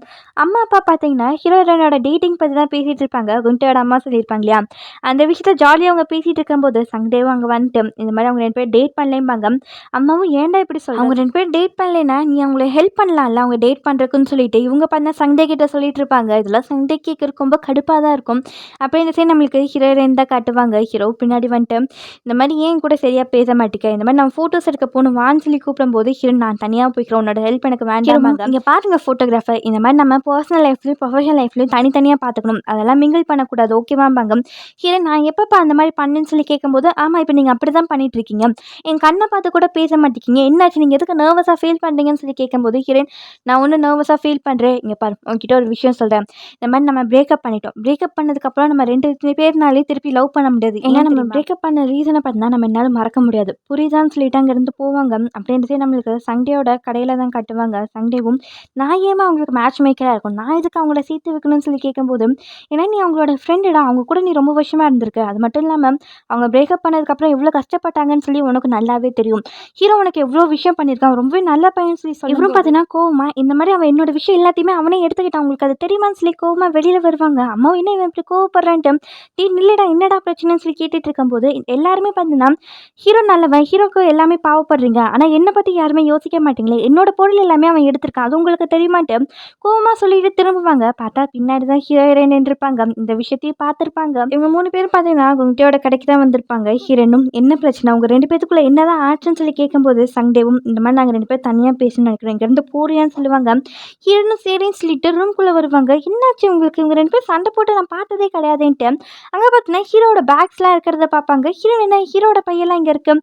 அம்மா அப்பா பார்த்தீங்கன்னா ஹீரோயினோட டேட்டிங் பற்றி தான் பேசிட்டு இருப்பாங்க. குண்டோட அம்மா சொல்லியிருப்பாங்க இல்லையா, அந்த விஷயத்த ஜாலியாக அவங்க பேசிட்டு இருக்கும்போது சண்டேவும் அங்கே வந்துட்டு இந்த மாதிரி அவங்க 2 பேர் டேட் பண்ணலேம்பாங்க. அம்மாவும் ஏன்டா இப்படி சொல்ற, அவங்க 2 பேர் டேட் பண்ணலைன்னா நீ அவங்கள ஹெல்ப் பண்ணலாம்ல அவங்க டேட் பண்ணுறதுக்குன்னு சொல்லிட்டு இவங்க பண்ண சண்டே கிட்ட சொல்லிட்டு இருப்பாங்க. இதெல்லாம் சண்டே கேட்கறதுக்கு ரொம்ப கடுப்பாக தான் இருக்கும். அப்போ இந்த சைடு நம்மளுக்கு ஹீரோயின் தான் காட்டுவாங்க. ஹீரோ பின்னாடி வந்துட்டு இந்த மாதிரி ஏன் கூட சரியாக பேச மாட்டேங்க, இந்த மாதிரி நம்ம ஃபோட்டோஸ் எடுக்க போகணும் வான்னு சொல்லி கூப்பிடும்போது ஹீரோ நான் தனியாக போய்க்கிறேன், உன்னோட ஹெல்ப் எனக்கு வேண்டாமாங்க. இங்கே பாருங்க ஃபோட்டோகிராஃபர், இந்த மாதிரி நம்ம பர்சனல் லைஃப்லையும் ப்ரொஃபஷனல் லைஃப்லையும் தனித்தனியாக பார்த்துக்கணும், அதெல்லாம் மிங்கிள் பண்ணக்கூடாது ஓகேவாம்பாங்க. ஹீரோ நான் எப்பப்பா அந்த மாதிரி பண்ணுன்னு சொல்லி கேட்கும்போது ஆமாம் இப்போ நீங்கள் அப்படி தான் பண்ணிட்டு இருக்கீங்க, என் கண்ணை பார்த்து கூட பேச மாட்டேங்கிங்க, என்னாச்சு நீங்கள் எதுக்கு நர்வஸாக ஃபீல் பண்ணுறீங்கன்னு சொல்லி கேட்கும்போது ஹீரோயின் நான் ஒன்றும் நர்வஸாக ஃபீல் பண்ணுறேன், இங்கே பாரு உங்ககிட்ட ஒரு விஷயம் சொல்கிறேன், இந்த மாதிரி நம்ம பிரேக்கப் பண்ணிட்டோம், பிரேக்கப் பண்ணதுக்கப்புறம் நம்ம 2 பேர்னாலே திருப்பி லவ் பண்ண முடியாது, ஏன்னா நம்ம பிரேக்கப் பண்ண ரீசனை பார்த்தா நம்ம என்னால் மறக்க முடியாது புரியுதான்னு சொல்லிட்டு அங்கேருந்து போவாங்க. அப்படின்றதே நம்மளுக்கு சண்டேயோட கடையில் தான் காட்டுவாங்க. சண்டேவும் நான் ஏமா அவங்களுக்கு மேட்ச் மேக்கராக இருக்கும், நான் எதுக்கு அவங்கள சேர்த்து வைக்கணும்னு சொல்லி கேட்கும்போது ஏன்னா நீ அவங்களோட ஃப்ரெண்டுடா, அவங்க கூட நீ ரொம்ப வருஷமாக இருந்திருக்கு, அது மட்டும் இல்லாமல் அவங்க பிரேக்கப் பண்ணதுக்கப்புறம் எவ்வளோ கஷ்டப்பட்டாங்கன்னு சொல்லி உனக்கு நல்லாவே தெரியும், ஹீரோ உனக்கு எவ்வளோ விஷயம் பண்ணியிருக்கான், ரொம்பவே நல்ல பையன் சொல்லி இவரும் பார்த்தீங்கன்னா கோவமா இந்த மாதிரி அவன் என்னோட விஷயம் எல்லாத்தையுமே அவனே எடுத்துக்கிட்டான், உங்களுக்கு அது தெரியுமான்னு சொல்லி கோவமா வெளியில் வருவாங்க. அம்மா என்ன இவன் இப்படி கோவப்படுறான்ட்டு டீ நில்லுடா என்னடா பிரச்சனைன்னு சொல்லி கேட்டுட்டு இருக்கும்போது எல்லாருமே பார்த்தீங்கன்னா ஹீரோ நல்லவன், ஹீரோக்கு எல்லாமே பாவப்படுறீங்க, ஆனால் என்னை பற்றி யாருமே யோசிக்க மாட்டீங்களே, என்னோட பொருள் எல்லாமே அவன் எடுத்திருக்கான், அது உங்களுக்கு தெரியுமான்ட்டு கோவமா சொல்லிட்டு திரும்புவாங்க. பார்த்தா பின்னாடி தான் ஹீரோயின் நின்றுருப்பாங்க. இந்த விஷயத்தையும் பார்த்துருப்பாங்க. இவங்க 3 பேரும் பார்த்தீங்கன்னா கும்டியோட கடைக்கு தான் வந்திருப்பாங்க. ஹீரோனும் என்ன பிரச்சனை அவங்க 2 பேத்துக்குள்ள என்னதான் ஆச்சுன்னு சொல்லி கேட்கும்போது சண்டேவும் இந்த மாதிரி நாங்கள் 2 பேர் தனியாக பேசணும்னு நினைக்கிறோம், இங்கேருந்து போறியான்னு சொல்லுவாங்க. ஹீரோனும் சரின்னு சொல்லிட்டு ரூம்குள்ளே வருவாங்க. என்னாச்சு உங்களுக்கு, இவங்க 2 பேரும் சண்டை போட்டு நான் பார்த்ததே கிடையாதுன்ட்டு அங்கே பார்த்தீங்கன்னா ஹீரோட பேக்ஸ்லாம் இருக்கிறத பார்ப்பாங்க. ஹீரோ என்ன ஹீரோட பையெல்லாம் இங்கே இருக்கு,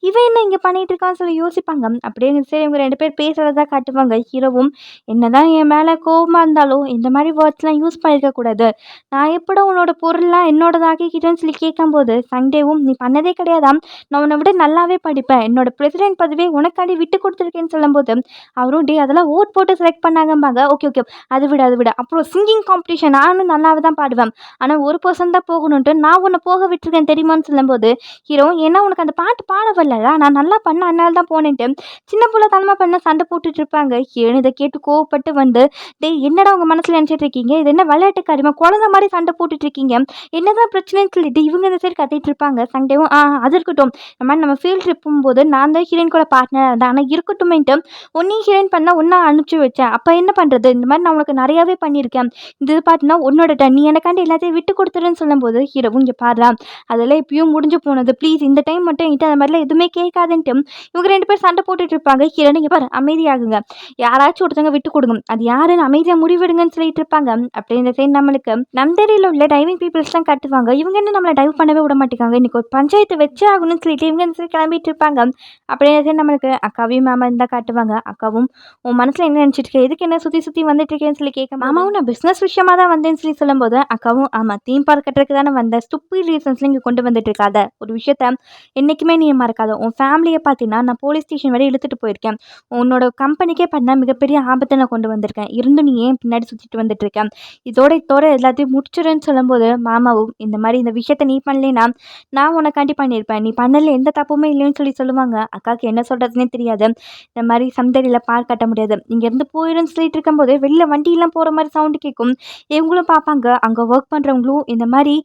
இவன் என்ன இங்கே பண்ணிட்டு இருக்கான்னு சொல்லி யோசிப்பாங்க. அப்படியே சரி இவங்க 2 பேர் பேசுகிறதா காட்டுவாங்க. ஹீரோவும் என்னதான் என் மேலே கோவமாக இருந்தாலும் இந்த மாதிரி வேர்ட்ஸ்லாம் யூஸ் பண்ணியிருக்க கூடாது, நான் எப்படா உன்னோட பொருள்லாம் என்னோடதாக்கிக்கிட்டேன்னு சொல்லி கேட்கும்போது சண்டேவும் நீ பண்ணதே கிடையாதாம், நான் உன்னை விட நல்லாவே படிப்பேன், என்னோட பிரசிடென்ட் பதவியை உனக்காண்டி விட்டு கொடுத்துருக்கேன்னு சொல்லும்போது அவரும் டே அதெல்லாம் ஓட் போட்டு செலக்ட் பண்ணாங்கம்பாங்க. ஓகே ஓகே அது விட அப்புறம் சிங்கிங் காம்படிஷன் நானும் நல்லாவே தான் பாடுவேன், ஆனால் ஒரு பர்சன் தான் போகணுன்ட்டு நான் உன்னை போக விட்டுருக்கேன் தெரியுமான்னு சொல்லும்போது ஹீரோ ஏன்னா உனக்கு அந்த பாட்டு பாட வரலடா, நான் நல்லா பண்ண அதனால தான் போனேன்ட்டு சின்ன பிள்ளை தனமாக பண்ண சண்டை போட்டுட்டு இருப்பாங்க. ஹீரோன்னு இதை கேட்டு கோவப்பட்டு வந்து டேய் என்னடா உங்கள் மனசில் நினச்சிட்டு இருக்கீங்க, இது என்ன விளையாட்டுக்காரியமா குழந்தை மாதிரி சண்டை போட்டுட்டு இருக்கீங்க, என்னதான் பிரச்சனைன்னு சொல்லிட்டு இவங்க இந்த சைடு கத்திட்டு இருப்பாங்க. சண்டேவும் அது இருக்கட்டும், இந்த மாதிரி நம்ம ஃபீல்ட் ட்ரிப் போகும்போது நான் தான் ஹீரோயின் கூட பார்ட்னர் தான், ஆனால் இருக்கட்டும்ட்டு ஒன்றையும் ஹீரோயின் பண்ணால் ஒன்றா அனுப்பிச்சி வச்சேன், அப்போ என்ன பண்ணுறது, இந்த மாதிரி நான் உனக்கு நிறையாவே பண்ணியிருக்கேன், இது பார்த்தீங்கன்னா உன்னோட டன், நீ எனக்காண்டி எல்லாத்தையும் விட்டு கொடுத்துருன்னு சொல்லும்போது ஹீரோவும் இங்கே பாடுறா அதெல்லாம் இப்பயும் முடிஞ்சு போனது, ப்ளீஸ் இந்த டைம் மட்டும் என்கிட்ட அந்த மாதிரிலாம் எதுவுமே கேட்காதுன்ட்டு இவங்க 2 பேர் சண்டை போட்டுட்டு இருப்பாங்க. ஹீரோயின் இங்கே பாரு அமைதியாகுங்க, யாராச்சும் ஒருத்தவங்க விட்டு கொடுங்க, அது யாருன்னு அமைதியாக முடிவெடுங்கன்னு சொல்லிட்டு இருப்பாங்க. அப்படி இந்த சைடு நம்மளுக்கு நம்தேரியில் உள்ள டைவிங் பீப்புள்ஸ் தான் கட்டுவாங்க. இவங்க என்ன நம்மளை டைவ் பண்ணவே விட மாட்டேங்காங்க, இன்னைக்கு ஒரு பஞ்சாயத்து வச்சு ஆகணும்னு சொல்லிட்டு இவங்க இந்த சைடு கிளம்பிட்டு இருப்பாங்க. அப்படியே இந்த சைடு நம்மளுக்கு அக்காவையும் மாமா இருந்தால் காட்டுவாங்க. அக்காவும் உன் மனசில் என்ன நினச்சிட்டு இருக்க, எதுக்கு என்ன சுற்றி சுற்றி வந்துட்டு இருக்கேன்னு சொல்லி கேட்க, மாமாவும் நான் பிஸ்னஸ் விஷயமா தான் வந்தேன்னு சொல்லி சொல்லும்போது அக்காவும் ஆமாம் தீம் பார்க் கட்டுறதுக்கு தானே வந்த, ஸ்டூப்பிட் ரீசன்ஸ்ல இங்கே கொண்டு வந்துட்டு இருக்காத, ஒரு விஷயத்த என்றைக்குமே நீ மறக்காத, உன் ஃபேமிலியை பார்த்தீங்கன்னா நான் போலீஸ் ஸ்டேஷன் வரை இழுத்துட்டு போயிருக்கேன், உன்னோட கம்பெனிக்கே பார்த்தீங்கன்னா மிகப்பெரிய ஆபத்தை நான் கொண்டு வந்திருக்கேன், இருந்து நீ ஏன் பின்னாடி சுற்றிட்டு வந்துட்டு இருக்கேன், இதோட எல்லாத்தையும் முடிச்சிருன்னு சொல்லும்போது மாமாவும் இந்த மாதிரி இந்த விஷயத்த நீ பண்ணலைன்னா நான் உனக்காண்டி பண்ணியிருப்பேன், நீ பண்ணல எந்த தப்புமே இல்லைன்னு சொல்லி சொல்லுவாங்க. அக்காவுக்கு என்ன சொல்கிறதுனே தெரியாது. இந்த மாதிரி சம்தடியில் பார்க் கட்ட முடியாது, இங்கேருந்து போயிடுன்னு சொல்லிட்டு இருக்கும்போது வெளியில் வண்டியெல்லாம் போகிற மாதிரி சவுண்டு கேட்கும். இவங்களும் பார்ப்பாங்க, அங்கே ஒர்க் பண்ணுறவங்களும் இந்த மாதிரி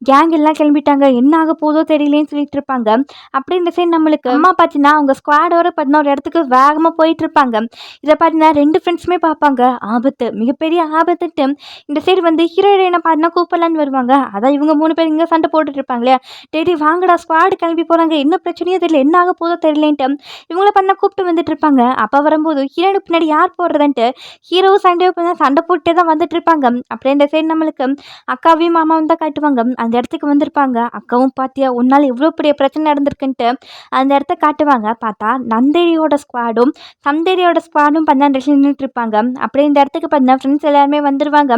கேங் எல்லாம் கிளம்பிட்டாங்க, என்ன ஆக போதோ தெரியலேன்னு சொல்லிட்டு இருப்பாங்க. அப்படி இந்த சைடு நம்மளுக்கு அம்மா பார்த்தீங்கன்னா அவங்க ஸ்குவாடோட பார்த்தீங்கன்னா ஒரு இடத்துக்கு வேகமாக போயிட்டு இருப்பாங்க. இதை பார்த்தீங்கன்னா 2 ஃப்ரெண்ட்ஸுமே பார்ப்பாங்க, ஆபத்து மிகப்பெரிய ஆபத்துன்ட்டு இந்த சைடு வந்து ஹீரோயினை பார்த்தீங்கன்னா கூப்பிடலான்னு வருவாங்க. அதான் இவங்க 3 பேர் இங்கே சண்டை போட்டுட்டு இருப்பாங்க இல்லையா, டேடி வாங்கடா ஸ்குவாடு கிளம்பி போகிறாங்க, என்ன பிரச்சனையோ தெரியல, என்ன ஆக போதோ தெரியலேன்ட்டு இவங்கள பண்ண கூப்பிட்டு வந்துட்டு இருப்பாங்க. அப்போ வரும்போது ஹீரோயினுக்கு பின்னாடி யார் போடுறதுன்ட்டு ஹீரோவும் சண்டை போட்டே தான் வந்துட்டு இருப்பாங்க. அப்படியே இந்த சைடு நம்மளுக்கு அக்காவையும் மாமாவும் தான் காட்டுவாங்க. அந்த இடத்துக்கு வந்திருப்பாங்க. அக்காவும் பாத்தியா உன்னால் எவ்வளோ பெரிய பிரச்சனை நடந்திருக்குன்ட்டு அந்த இடத்த காட்டுவாங்க. பார்த்தா நந்தேரியோட ஸ்குவாடும் சந்தேரியோட ஸ்குவாடும் பார்த்தா நின்றுட்டு இருப்பாங்க. அப்படியே இந்த இடத்துக்கு பார்த்தா ஃப்ரெண்ட்ஸ் எல்லாருமே வந்துருவாங்க.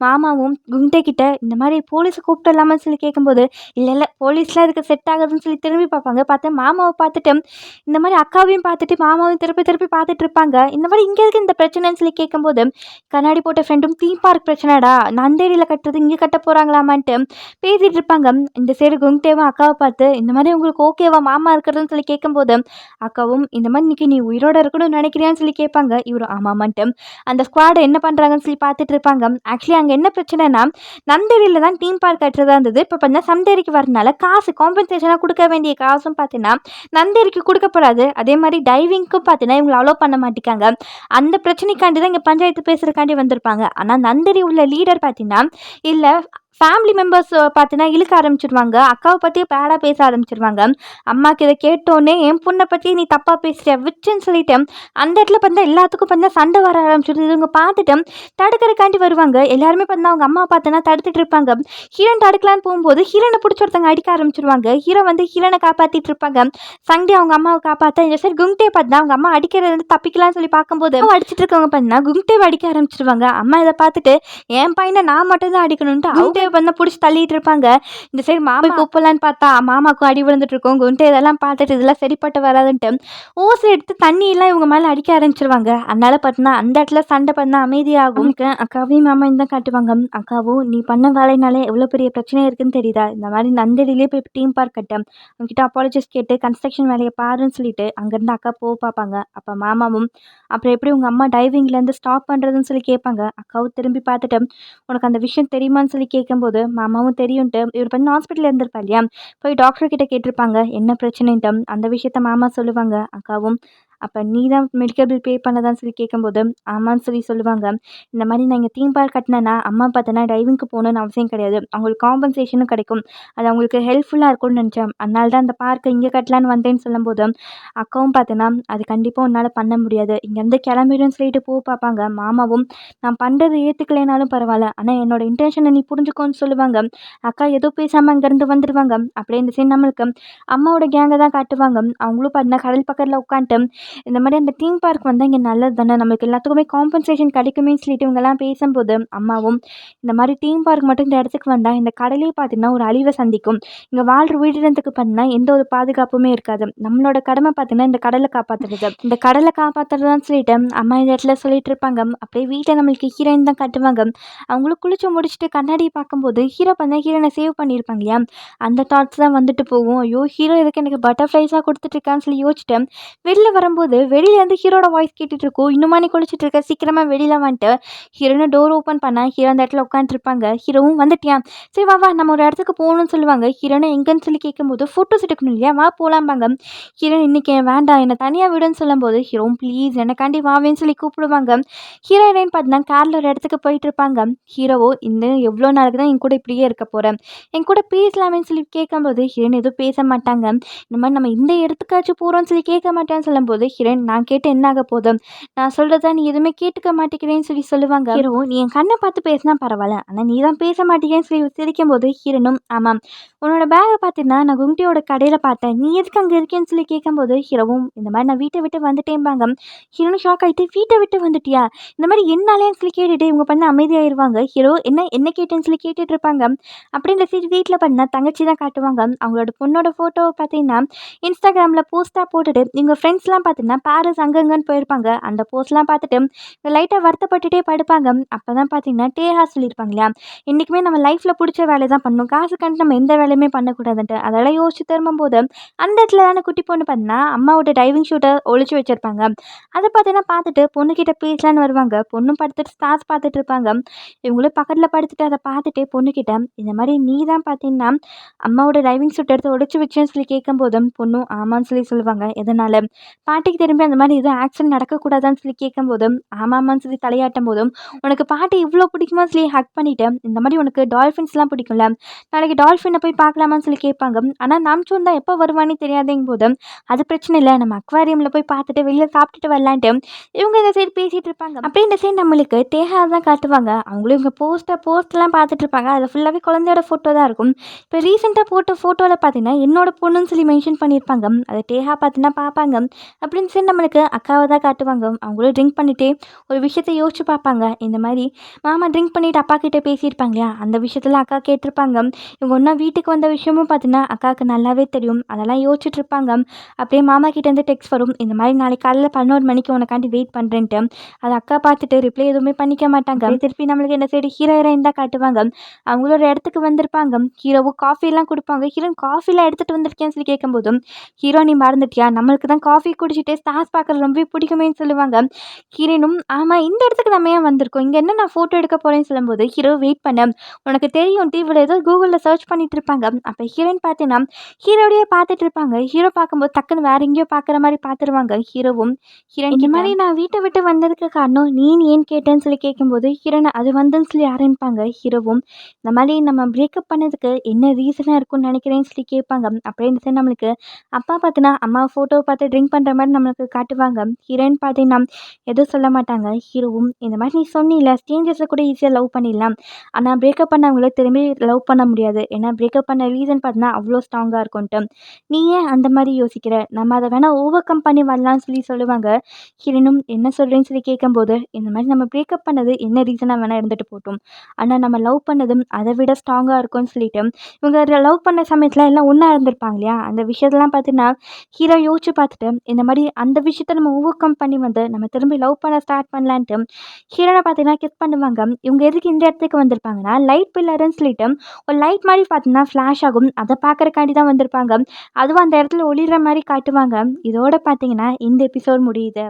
மாமாவும் குண்டே கிட்ட இந்த மாதிரி போலீஸை கூப்பிட்டு இல்லாமல் சொல்லி கேட்கும்போது இல்லை இல்லை போலீஸ்லாம் இதுக்கு செட் ஆகுதுன்னு சொல்லி திரும்பி பார்ப்பாங்க. பார்த்தா மாமாவை பார்த்துட்டு இந்த மாதிரி அக்காவையும் பார்த்துட்டு மாமாவையும் திருப்பி திருப்பி பார்த்துட்டு இருப்பாங்க. இந்த மாதிரி இங்கே இருக்கு இந்த பிரச்சனைன்னு சொல்லி கேட்கும்போது கண்ணாடி போட்ட ஃப்ரெண்டும் தீம் பார்க் பிரச்சனைடா நந்தேரியில் கட்டுறது இங்கே கட்ட போகிறாங்களாமான்ட்டு பேசிகிட்டு இருப்பாங்க. இந்த சைடு குங்டேவும் அக்காவை பார்த்து இந்த மாதிரி உங்களுக்கு ஓகேவா மாமா இருக்கிறதுன்னு சொல்லி கேட்கும்போது அக்காவும் இந்த மாதிரி இன்னைக்கு நீ உயிரோட இருக்கணும்னு நினைக்கிறியான்னு சொல்லி கேட்பாங்க. இவரும் ஆமாமான்ட்டு அந்த ஸ்குவாடை என்ன பண்ணுறாங்கன்னு சொல்லி பார்த்துட்டு இருப்பாங்க. ஆக்சுவலி அங்கே என்ன பிரச்சனைனா நந்தேரியில் தான் தீம் பார்க் கட்டுறதா இருந்தது. இப்போ பார்த்தீங்கன்னா சந்தேரிக்கு வரனால காசு காம்பன்சேஷனாக கொடுக்க வேண்டிய காசும் பார்த்தீங்கன்னா நந்தேரிக்கு கொடுக்கப்படாது. அதே மாதிரி டைவிங்க்கும் பார்த்தீங்கன்னா இவங்களை அலோவ் பண்ண மாட்டேங்காங்க. அந்த பிரச்சனைக்காண்டி தான் இங்கே பஞ்சாயத்து பேசுறதுக்காண்டி வந்திருப்பாங்க. ஆனால் நந்தேரி உள்ள லீடர் பார்த்தீங்கன்னா இல்லை ஃபேமிலி மெம்பர்ஸ் பார்த்தீங்கன்னா இழுக்க ஆரம்பிச்சிடுவாங்க. அக்காவை பற்றி பேடாக பேச ஆரம்பிச்சிடுவாங்க. அம்மாவுக்கு இதை கேட்டோன்னே என் பொண்ணை பற்றி நீ தப்பாக பேசுகிற விச்சுன்னு சொல்லிட்டு அந்த இடத்துல பார்த்தா எல்லாத்துக்கும் பார்த்தா சண்டை வர ஆரம்பிச்சிடுது. இவங்க பார்த்துட்டு தடுக்கிறக்காண்டி வருவாங்க. எல்லாருமே பார்த்தா அவங்க அம்மா பார்த்தோன்னா தடுத்துட்டு இருப்பாங்க. ஹீரன் தடுக்கலான்னு போகும்போது ஹீரனை பிடிச்சி ஒருத்தவங்க அடிக்க ஆரம்பிச்சிடுவாங்க. ஹீரோ வந்து ஹீரனை காப்பாற்றிட்டு இருப்பாங்க. சண்டே அவங்க அம்மாவை காப்பாற்ற இந்த சைடு குங்டே பார்த்தா அவங்க அம்மா அடிக்கிறது தப்பிக்கலாம்னு சொல்லி பார்க்கும்போது அடிச்சிட்டு இருக்கவங்க பார்த்தீங்கன்னா குங்டேவை அடிக்க ஆரம்பிச்சிடுவாங்க. அம்மா இதை பார்த்துட்டு என் பையனை நான் மட்டும் தான் அடிக்கணும்ட்டு அவங்க வந்து பிடிச்சி தள்ளிட்டு இருப்பாங்க. இந்த சைடு மாமா கூப்பலான்னு பார்த்தா மாமாவுக்கும் அடி விழுந்துட்டு இருக்கும். குண்டே இதெல்லாம் பார்த்துட்டு இதெல்லாம் சரிப்பட்டு வராதுன்ட்டு ஓசை எடுத்து தண்ணியெல்லாம் இவங்க மேலே அடிக்க ஆரம்பிச்சிருவாங்க. அதனால பார்த்தீங்கன்னா அந்த இடத்துல சண்டை பண்ண அமைதியாகும். அக்காவையும் மாமா இந்த காட்டுவாங்க. அக்காவும் நீ பண்ண வேலைனாலே எவ்வளோ பெரிய பிரச்சனை இருக்குன்னு தெரியுதா, இந்த மாதிரி நந்தேரியிலே போய் டீம் பார்க் கட்ட அவங்ககிட்ட அப்பாலஜிஸ் கேட்டு கன்ஸ்ட்ரக்ஷன் வேலையை பாருன்னு சொல்லிட்டு அங்கேருந்து அக்கா பார்ப்பாங்க. அப்போ மாமாவும் அப்புறம் எப்படி உங்கள் அம்மா டைவிங்லேருந்து ஸ்டாப் பண்ணுறதுன்னு சொல்லி கேட்பாங்க. அக்காவும் திரும்பி பார்த்துட்டு உனக்கு அந்த விஷயம் தெரியுமான்னு சொல்லி கேட்கும்போது மாமாவும் தெரியும்ட்டு இவர் பண்ணி ஹாஸ்பிட்டலில் இருந்திருப்பா இல்லையா, போய் டாக்டர் கிட்ட கேட்டிருப்பாங்க என்ன பிரச்சனைன்ட்டு. அந்த விஷயத்த மாமா சொல்லுவாங்க. அக்காவும் அப்போ நீ தான் மெடிக்கல் பில் பே பண்ணதான்னு சொல்லி கேட்கும்போது ஆமான்னு சொல்லி சொல்லுவாங்க. இந்த மாதிரி நான் இங்கே தீம் பார்க் கட்டினேன்னா அம்மா பார்த்தோன்னா டைவிங்க்கு போகணுன்னு அவசியம் கிடையாது, அவங்களுக்கு காம்பன்சேஷனும் கிடைக்கும், அது அவங்களுக்கு ஹெல்ப்ஃபுல்லாக இருக்கும்னு நினச்சேன், அதனால தான் அந்த பார்க்கை இங்கே கட்டலான்னு வந்தேன்னு சொல்லும்போது அக்காவும் பார்த்தோன்னா அது கண்டிப்பாக உன்னால் பண்ண முடியாது, இங்கேருந்து கிளம்பிடுன்னு சொல்லிட்டு பார்ப்பாங்க. மாமாவும் நான் பண்ணுறது ஏற்றுக்கலைனாலும் பரவாயில்ல, ஆனால் என்னோட இன்டென்ஷனை நீ புரிஞ்சுக்கோன்னு சொல்லுவாங்க. அக்கா ஏதோ பேசாமல் அங்கேருந்து வந்துடுவாங்க. அப்படியே இந்த சைடு நம்மளுக்கு அம்மாவோட கேங்கை தான் காட்டுவாங்க. அவங்களும் பார்த்தீங்கன்னா கடல் பக்கத்தில் உட்காந்துட்டு இந்த மாதிரி அந்த தீம் பார்க் வந்தால் இங்கே நல்லது தானே, நம்மளுக்கு எல்லாத்துக்குமே காம்பன்சேஷன் கிடைக்குமே சொல்லிட்டு இவங்கெல்லாம் பேசும்போது அம்மாவும் இந்த மாதிரி தீம் பார்க் மட்டும் இந்த இடத்துக்கு வந்தால் இந்த கடலே பார்த்தீங்கன்னா ஒரு அழிவை சந்திக்கும், இங்கே வாழ்கிற உயிரினத்துக்கு பார்த்தீங்கன்னா எந்த ஒரு பாதுகாப்புமே இருக்காது, நம்மளோட கடமை பார்த்தீங்கன்னா இந்த கடலை காப்பாற்றுறது, இந்த கடலை காப்பாற்றுறதான்னு சொல்லிட்டு அம்மா இந்த இடத்துல சொல்லிட்டு இருப்பாங்க. அப்படியே வீட்டில் நம்மளுக்கு ஹீரோயின் தான் காட்டுவாங்க. அவங்களும் குளிச்சு முடிச்சுட்டு கண்ணாடி பார்க்கும்போது ஹீரோ பண்ண ஹீரோனை சேவ் பண்ணியிருப்பாங்க இல்லையா, அந்த தாட்ஸ் தான் வந்துட்டு போகும். ஐயோ ஹீரோ இதுக்கு எனக்கு பட்டர்ஃப்ளைஸாக கொடுத்துட்ருக்கான்னு சொல்லி யோசிச்சுட்டு வெளியில் வரும்போது வெளியிலேருந்து ஹீரோட வாய்ஸ் கேட்டுட்டு இருக்கும். இன்னுமா நீ குளிச்சுட்டு இருக்க, சீக்கிரமாக வெளியில் வந்துட்டு ஹீரோனை டோர் ஓப்பன் பண்ணால் ஹீரோ அந்த இடத்துல உட்காந்துருப்பாங்க. ஹீரோவும் வந்துட்டியா, சரி வா வா நம்ம ஒரு இடத்துக்கு போகணும்னு சொல்லுவாங்க. ஹீரோனை எங்கன்னு சொல்லி கேட்கும்போது ஃபோட்டோஸ் எடுக்கணும் இல்லையா, வா போகலாம்பாங்க. ஹீரோன் இன்னைக்கு வேண்டாம் என்னை தனியாக விடுன்னு சொல்லும்போது ஹீரோவும் ப்ளீஸ் எனக்காண்டி வாவேன்னு சொல்லி கூப்பிடுவாங்க. ஹீரோயினைன்னு பார்த்தீங்கன்னா காரில் ஒரு இடத்துக்கு போயிட்டு இருப்பாங்க. ஹீரோவோ இந்த எவ்வளோ நாளுக்கு தான் என் கூட இப்படியே இருக்க போகிறேன், என் கூட பேசலாமேன்னு சொல்லி கேட்கும்போது ஹீரோயின் எதுவும் பேச மாட்டாங்க. இந்த மாதிரி நம்ம இந்த இடத்துக்காச்சும் போகிறோம்னு சொல்லி கேட்க மாட்டேன்னு சொல்லும்போது ஹீரோயின் நான் கேட்டு என்ன ஆக போதும், நான் சொல்கிறதா நீ எதுவுமே கேட்டுக்க மாட்டேங்கிறேன்னு சொல்லி சொல்லுவாங்க. ஹீரோ நீ என் கண்ணை பார்த்து பேசினா பரவாயில்ல, ஆனால் நீ தான் பேச மாட்டேங்கன்னு சொல்லி சிரிக்கும் போது ஹீரோனும் ஆமாம் உன்னோட பேகை பார்த்தீங்கன்னா நான் கும்டியோட கடையில் பார்த்தேன், நீ எதுக்கு அங்கே இருக்கேன்னு சொல்லி கேட்கும்போது ஹீரோவும் இந்த மாதிரி நான் வீட்டை விட்டு வந்துட்டேன்பாங்க. ஹீரோனும் ஷாக் ஆகிட்டு வீட்டை விட்டு வந்துட்டியா, இந்த மாதிரி என்னாலேன்னு சொல்லி கேட்டுட்டு இவங்க பண்ண அமைதியாயிருவாங்க. ஹீரோ என்ன என்ன கேட்டேன்னு சொல்லி கேட்டுட்டு இருப்பாங்க. அப்படின்ற சரி வீட்டில் பண்ண தங்கச்சி தான் காட்டுவாங்க. அவங்களோட பொண்ணோட ஃபோட்டோவை பார்த்தீங்கன்னா இன்ஸ்டாகிராமில் போஸ்ட்டாக போட்டுட்டு எங்கள் ஃப்ரெண்ட்ஸ்லாம் பார்த்தீங்கன்னா பாரிஸ் அங்கங்கன்னு போயிருப்பாங்க. அந்த போஸ்ட்லாம் பார்த்துட்டு லைட்டாக வருத்தப்பட்டுட்டே படுப்பாங்க. அப்போ தான் பார்த்தீங்கன்னா டேஹா சொல்லியிருப்பாங்க இல்லையா, இன்றைக்குமே நம்ம லைஃப்பில் பிடிச்ச வேலையை தான் பண்ணணும், காசுக்காண்டி நம்ம எந்த வேலையுமே பண்ணக்கூடாதுன்ட்டு. அதெல்லாம் யோசிச்சு திரும்பும்போது அந்த இடத்துல தானே குட்டி பொண்ணு பார்த்தீங்கன்னா அம்மாவோட டைவிங் ஷூட்டை ஒழிச்சு வச்சுருப்பாங்க. அதை பார்த்தீங்கன்னா பார்த்துட்டு பொண்ணுக்கிட்ட பேசலான்னு வருவாங்க. பொண்ணும் படுத்துட்டு ஸ்டார்ஸ் பார்த்துட்டு இருப்பாங்க. இவங்களும் பக்கத்தில் படுத்துட்டு அதை பார்த்துட்டு பொண்ணுக்கிட்ட இந்த மாதிரி நீ தான் பார்த்தீங்கன்னா அம்மாவோட டைவிங் சூட் எடுத்து ஒழிச்சு வச்சேன்னு சொல்லி கேட்கும்போதும் பொண்ணும் ஆமான்னு சொல்லி சொல்லுவாங்க. எதனால் பாட்டிக்கு திரும்பி அந்த மாதிரி எதுவும் ஆக்சிடென்ட் நடக்கக்கூடாதான்னு சொல்லி கேட்கும்போதும் ஆமாம்மான்னு சொல்லி தலையாட்டும் போதும் உனக்கு பாட்டி இவ்வளோ பிடிக்குமா சொல்லி ஹக் பண்ணிவிட்டு இந்த மாதிரி உனக்கு டால்ஃபின்ஸ்லாம் பிடிக்கும்ல, நாளைக்கு டால்ஃபினை போய் பார்க்கலாமான்னு சொல்லி கேட்பாங்க. ஆனால் நாம்சோன் தான் எப்போ வருவானே தெரியாதேங்கும் போதும் அது பிரச்சனை இல்லை, நம்ம அக்வாரியமில் போய் பார்த்துட்டு வெளியில் சாப்பிட்டுட்டு வரலான்ட்டு இவங்க இந்த சைடு பேசிகிட்டு இருப்பாங்க. அப்படி இந்த சைடு நம்மளுக்கு தேஹா தான் காட்டுவாங்க. அவங்களும் இவங்க போஸ்ட்லாம் பார்த்துட்டு இருப்பாங்க. அதில் ஃபுல்லாகவே குழந்தையோட ஃபோட்டோ தான் இருக்கும். இப்போ ரீசெண்டாக போட்ட ஃபோட்டோவில் பார்த்தீங்கன்னா என்னோட பொண்ணுன்னு சொல்லி மென்ஷன் பண்ணியிருப்பாங்க. அதை டேஹா பார்த்தீங்கன்னா பார்ப்பாங்க. அப்படி அப்படின்னு சொல்லி நம்மளுக்கு அக்காவை தான் காட்டுவாங்க. அவங்களும் ட்ரிங்க் பண்ணிட்டே ஒரு விஷயத்த யோசிச்சு பார்ப்பாங்க. இந்த மாதிரி மாமா ட்ரிங்க் பண்ணிட்டு அப்பா கிட்ட பேசியிருப்பாங்க இல்லையா, அந்த விஷயத்துல அக்கா கேட்டிருப்பாங்க. இவங்க ஒன்றா வீட்டுக்கு வந்த விஷயமும் பார்த்தீங்கன்னா அக்காவுக்கு நல்லாவே தெரியும். அதெல்லாம் யோசிச்சுட்டு இருப்பாங்க. அப்படியே மாமா கிட்டேருந்து டெக்ஸ்ட் வரும். இந்த மாதிரி நாளைக்கு காலையில் 11 மணிக்கு உனக்காண்டி வெயிட் பண்ணுறேன்ட்டு. அதை அக்கா பார்த்துட்டு ரிப்ளை எதுவுமே பண்ணிக்க மாட்டாங்க. அப்படியே திருப்பி நம்மளுக்கு இந்த சைடு ஹீரோயின் தான் காட்டுவாங்க. அவங்களோட இடத்துக்கு வந்திருப்பாங்க. ஹீரோவும் காஃபிலாம் கொடுப்பாங்க. ஹீரோயின் காஃபிலாம் எடுத்துகிட்டு வந்திருக்கேன்னு சொல்லி கேட்கும்போதும், ஹீரோ நீ மறந்துட்டியா, நம்மளுக்கு தான் காஃபி குடிச்சிட்டே ஸ்டார்ஸ் பார்க்குறது ரொம்பவே பிடிக்குமேன்னு சொல்லுவாங்க. ஹீரோயினும் ஆமாம் இந்த இடத்துக்கு நம்ம ஏன் வந்திருக்கோம், இங்கே என்ன நான் ஃபோட்டோ எடுக்க போகிறேன்னு சொல்லும்போது, ஹீரோ வெயிட் பண்ண உனக்கு தெரியும் டிவியில் ஏதோ கூகுளில் சர்ச் பண்ணிட்டு இருப்பாங்க. அப்போ ஹீரோயின் பார்த்தீங்கன்னா ஹீரோடையே பார்த்துட்டு இருப்பாங்க. ஹீரோ பார்க்கும்போது டக்குன்னு வேற எங்கேயோ பார்க்குற மாதிரி பார்த்துருவாங்க. ஹீரோவும் ஹீரோயின் இந்த மாதிரி நான் வீட்டை விட்டு வந்ததுக்கு காரணம் நீ ஏன் கேட்டேன்னு சொல்லி கேட்கும்போது, ஹீரோயின் அது வந்துன்னு சொல்லி ஆரம்பிப்பாங்க. ஹீரோவும் இந்த மாதிரி நம்ம பிரேக்கப் பண்ணதுக்கு என்ன ரீசனாக இருக்கும்னு நினைக்கிறேன்னு சொல்லி கேட்பாங்க. அப்படியே இந்த சைடு நம்மளுக்கு அப்பா பார்த்தீங்கன்னா அம்மா ஃபோட்டோவை பார்த்து ட்ரிங்க் பண்ணுற மாதிரி நம்மளுக்கு காட்டுவாங்க. ஹீரோயின் பார்த்தீங்கன்னா எதுவும் சொல்ல மாட்டாங்க. ஹீரோவும் இந்த மாதிரி நீ சொன்னில ஸ்ட்ரேஞ்சர்ஸை கூட ஈஸியாக லவ் பண்ணிடலாம், ஆனால் பிரேக்கப் பண்ணவங்கள திரும்பி லவ் பண்ண முடியாது. ஏன்னா பிரேக்கப் பண்ண ரீசன் பார்த்தீங்கன்னா அவ்வளோ ஸ்ட்ராங்காக இருக்கும்ன்ட்டு. நீ ஏன் அந்த மாதிரி யோசிக்கிற, நம்ம அதை வேணால் ஓவர் கம் பண்ணி வரலாம்னு சொல்லி சொல்லுவாங்க. ஹீரோனும் என்ன சொல்கிறேன்னு சொல்லி கேட்கும்போது, இந்த மாதிரி நம்ம பிரேக்கப் பண்ணது என்ன ரீசனாக வேணால் இருந்துட்டு போட்டோம், ஆனால் நம்ம லவ் பண்ணதும் அதை விட ஸ்ட்ராங்காக இருக்கும்னு சொல்லிட்டு இவங்க லவ் பண்ண சமயத்தில் எல்லாம் ஒன்றா இருந்திருப்பாங்க இல்லையா, அந்த விஷயத்தெல்லாம் பார்த்தீங்கன்னா ஹீரோ யோசிச்சு பார்த்துட்டு இந்த மாதிரி அந்த விஷயத்த நம்ம ஓவர் கம் பண்ணி வந்து நம்ம திரும்பி லவ் பண்ண ஸ்டார்ட் பண்ணலான்ட்டு ஹீரோனை பார்த்தீங்கன்னா கிஸ் பண்ணுவாங்க. இவங்க எதுக்கு இந்த இடத்துக்கு வந்திருப்பாங்கன்னா லைட் பில்லர்னு சொல்லிட்டு ஒரு லைட் மாதிரி பார்த்தீங்கன்னா ஃப்ளாஷ் ஆகும், அதை பார்க்கறக்காண்டி தான் வந்திருப்பாங்க. அதுவும் அந்த இடத்துல ஒளிர்ற மாதிரி காட்டுவாங்க. இதோட பார்த்தீங்கன்னா இந்த எபிசோட் முடியுது.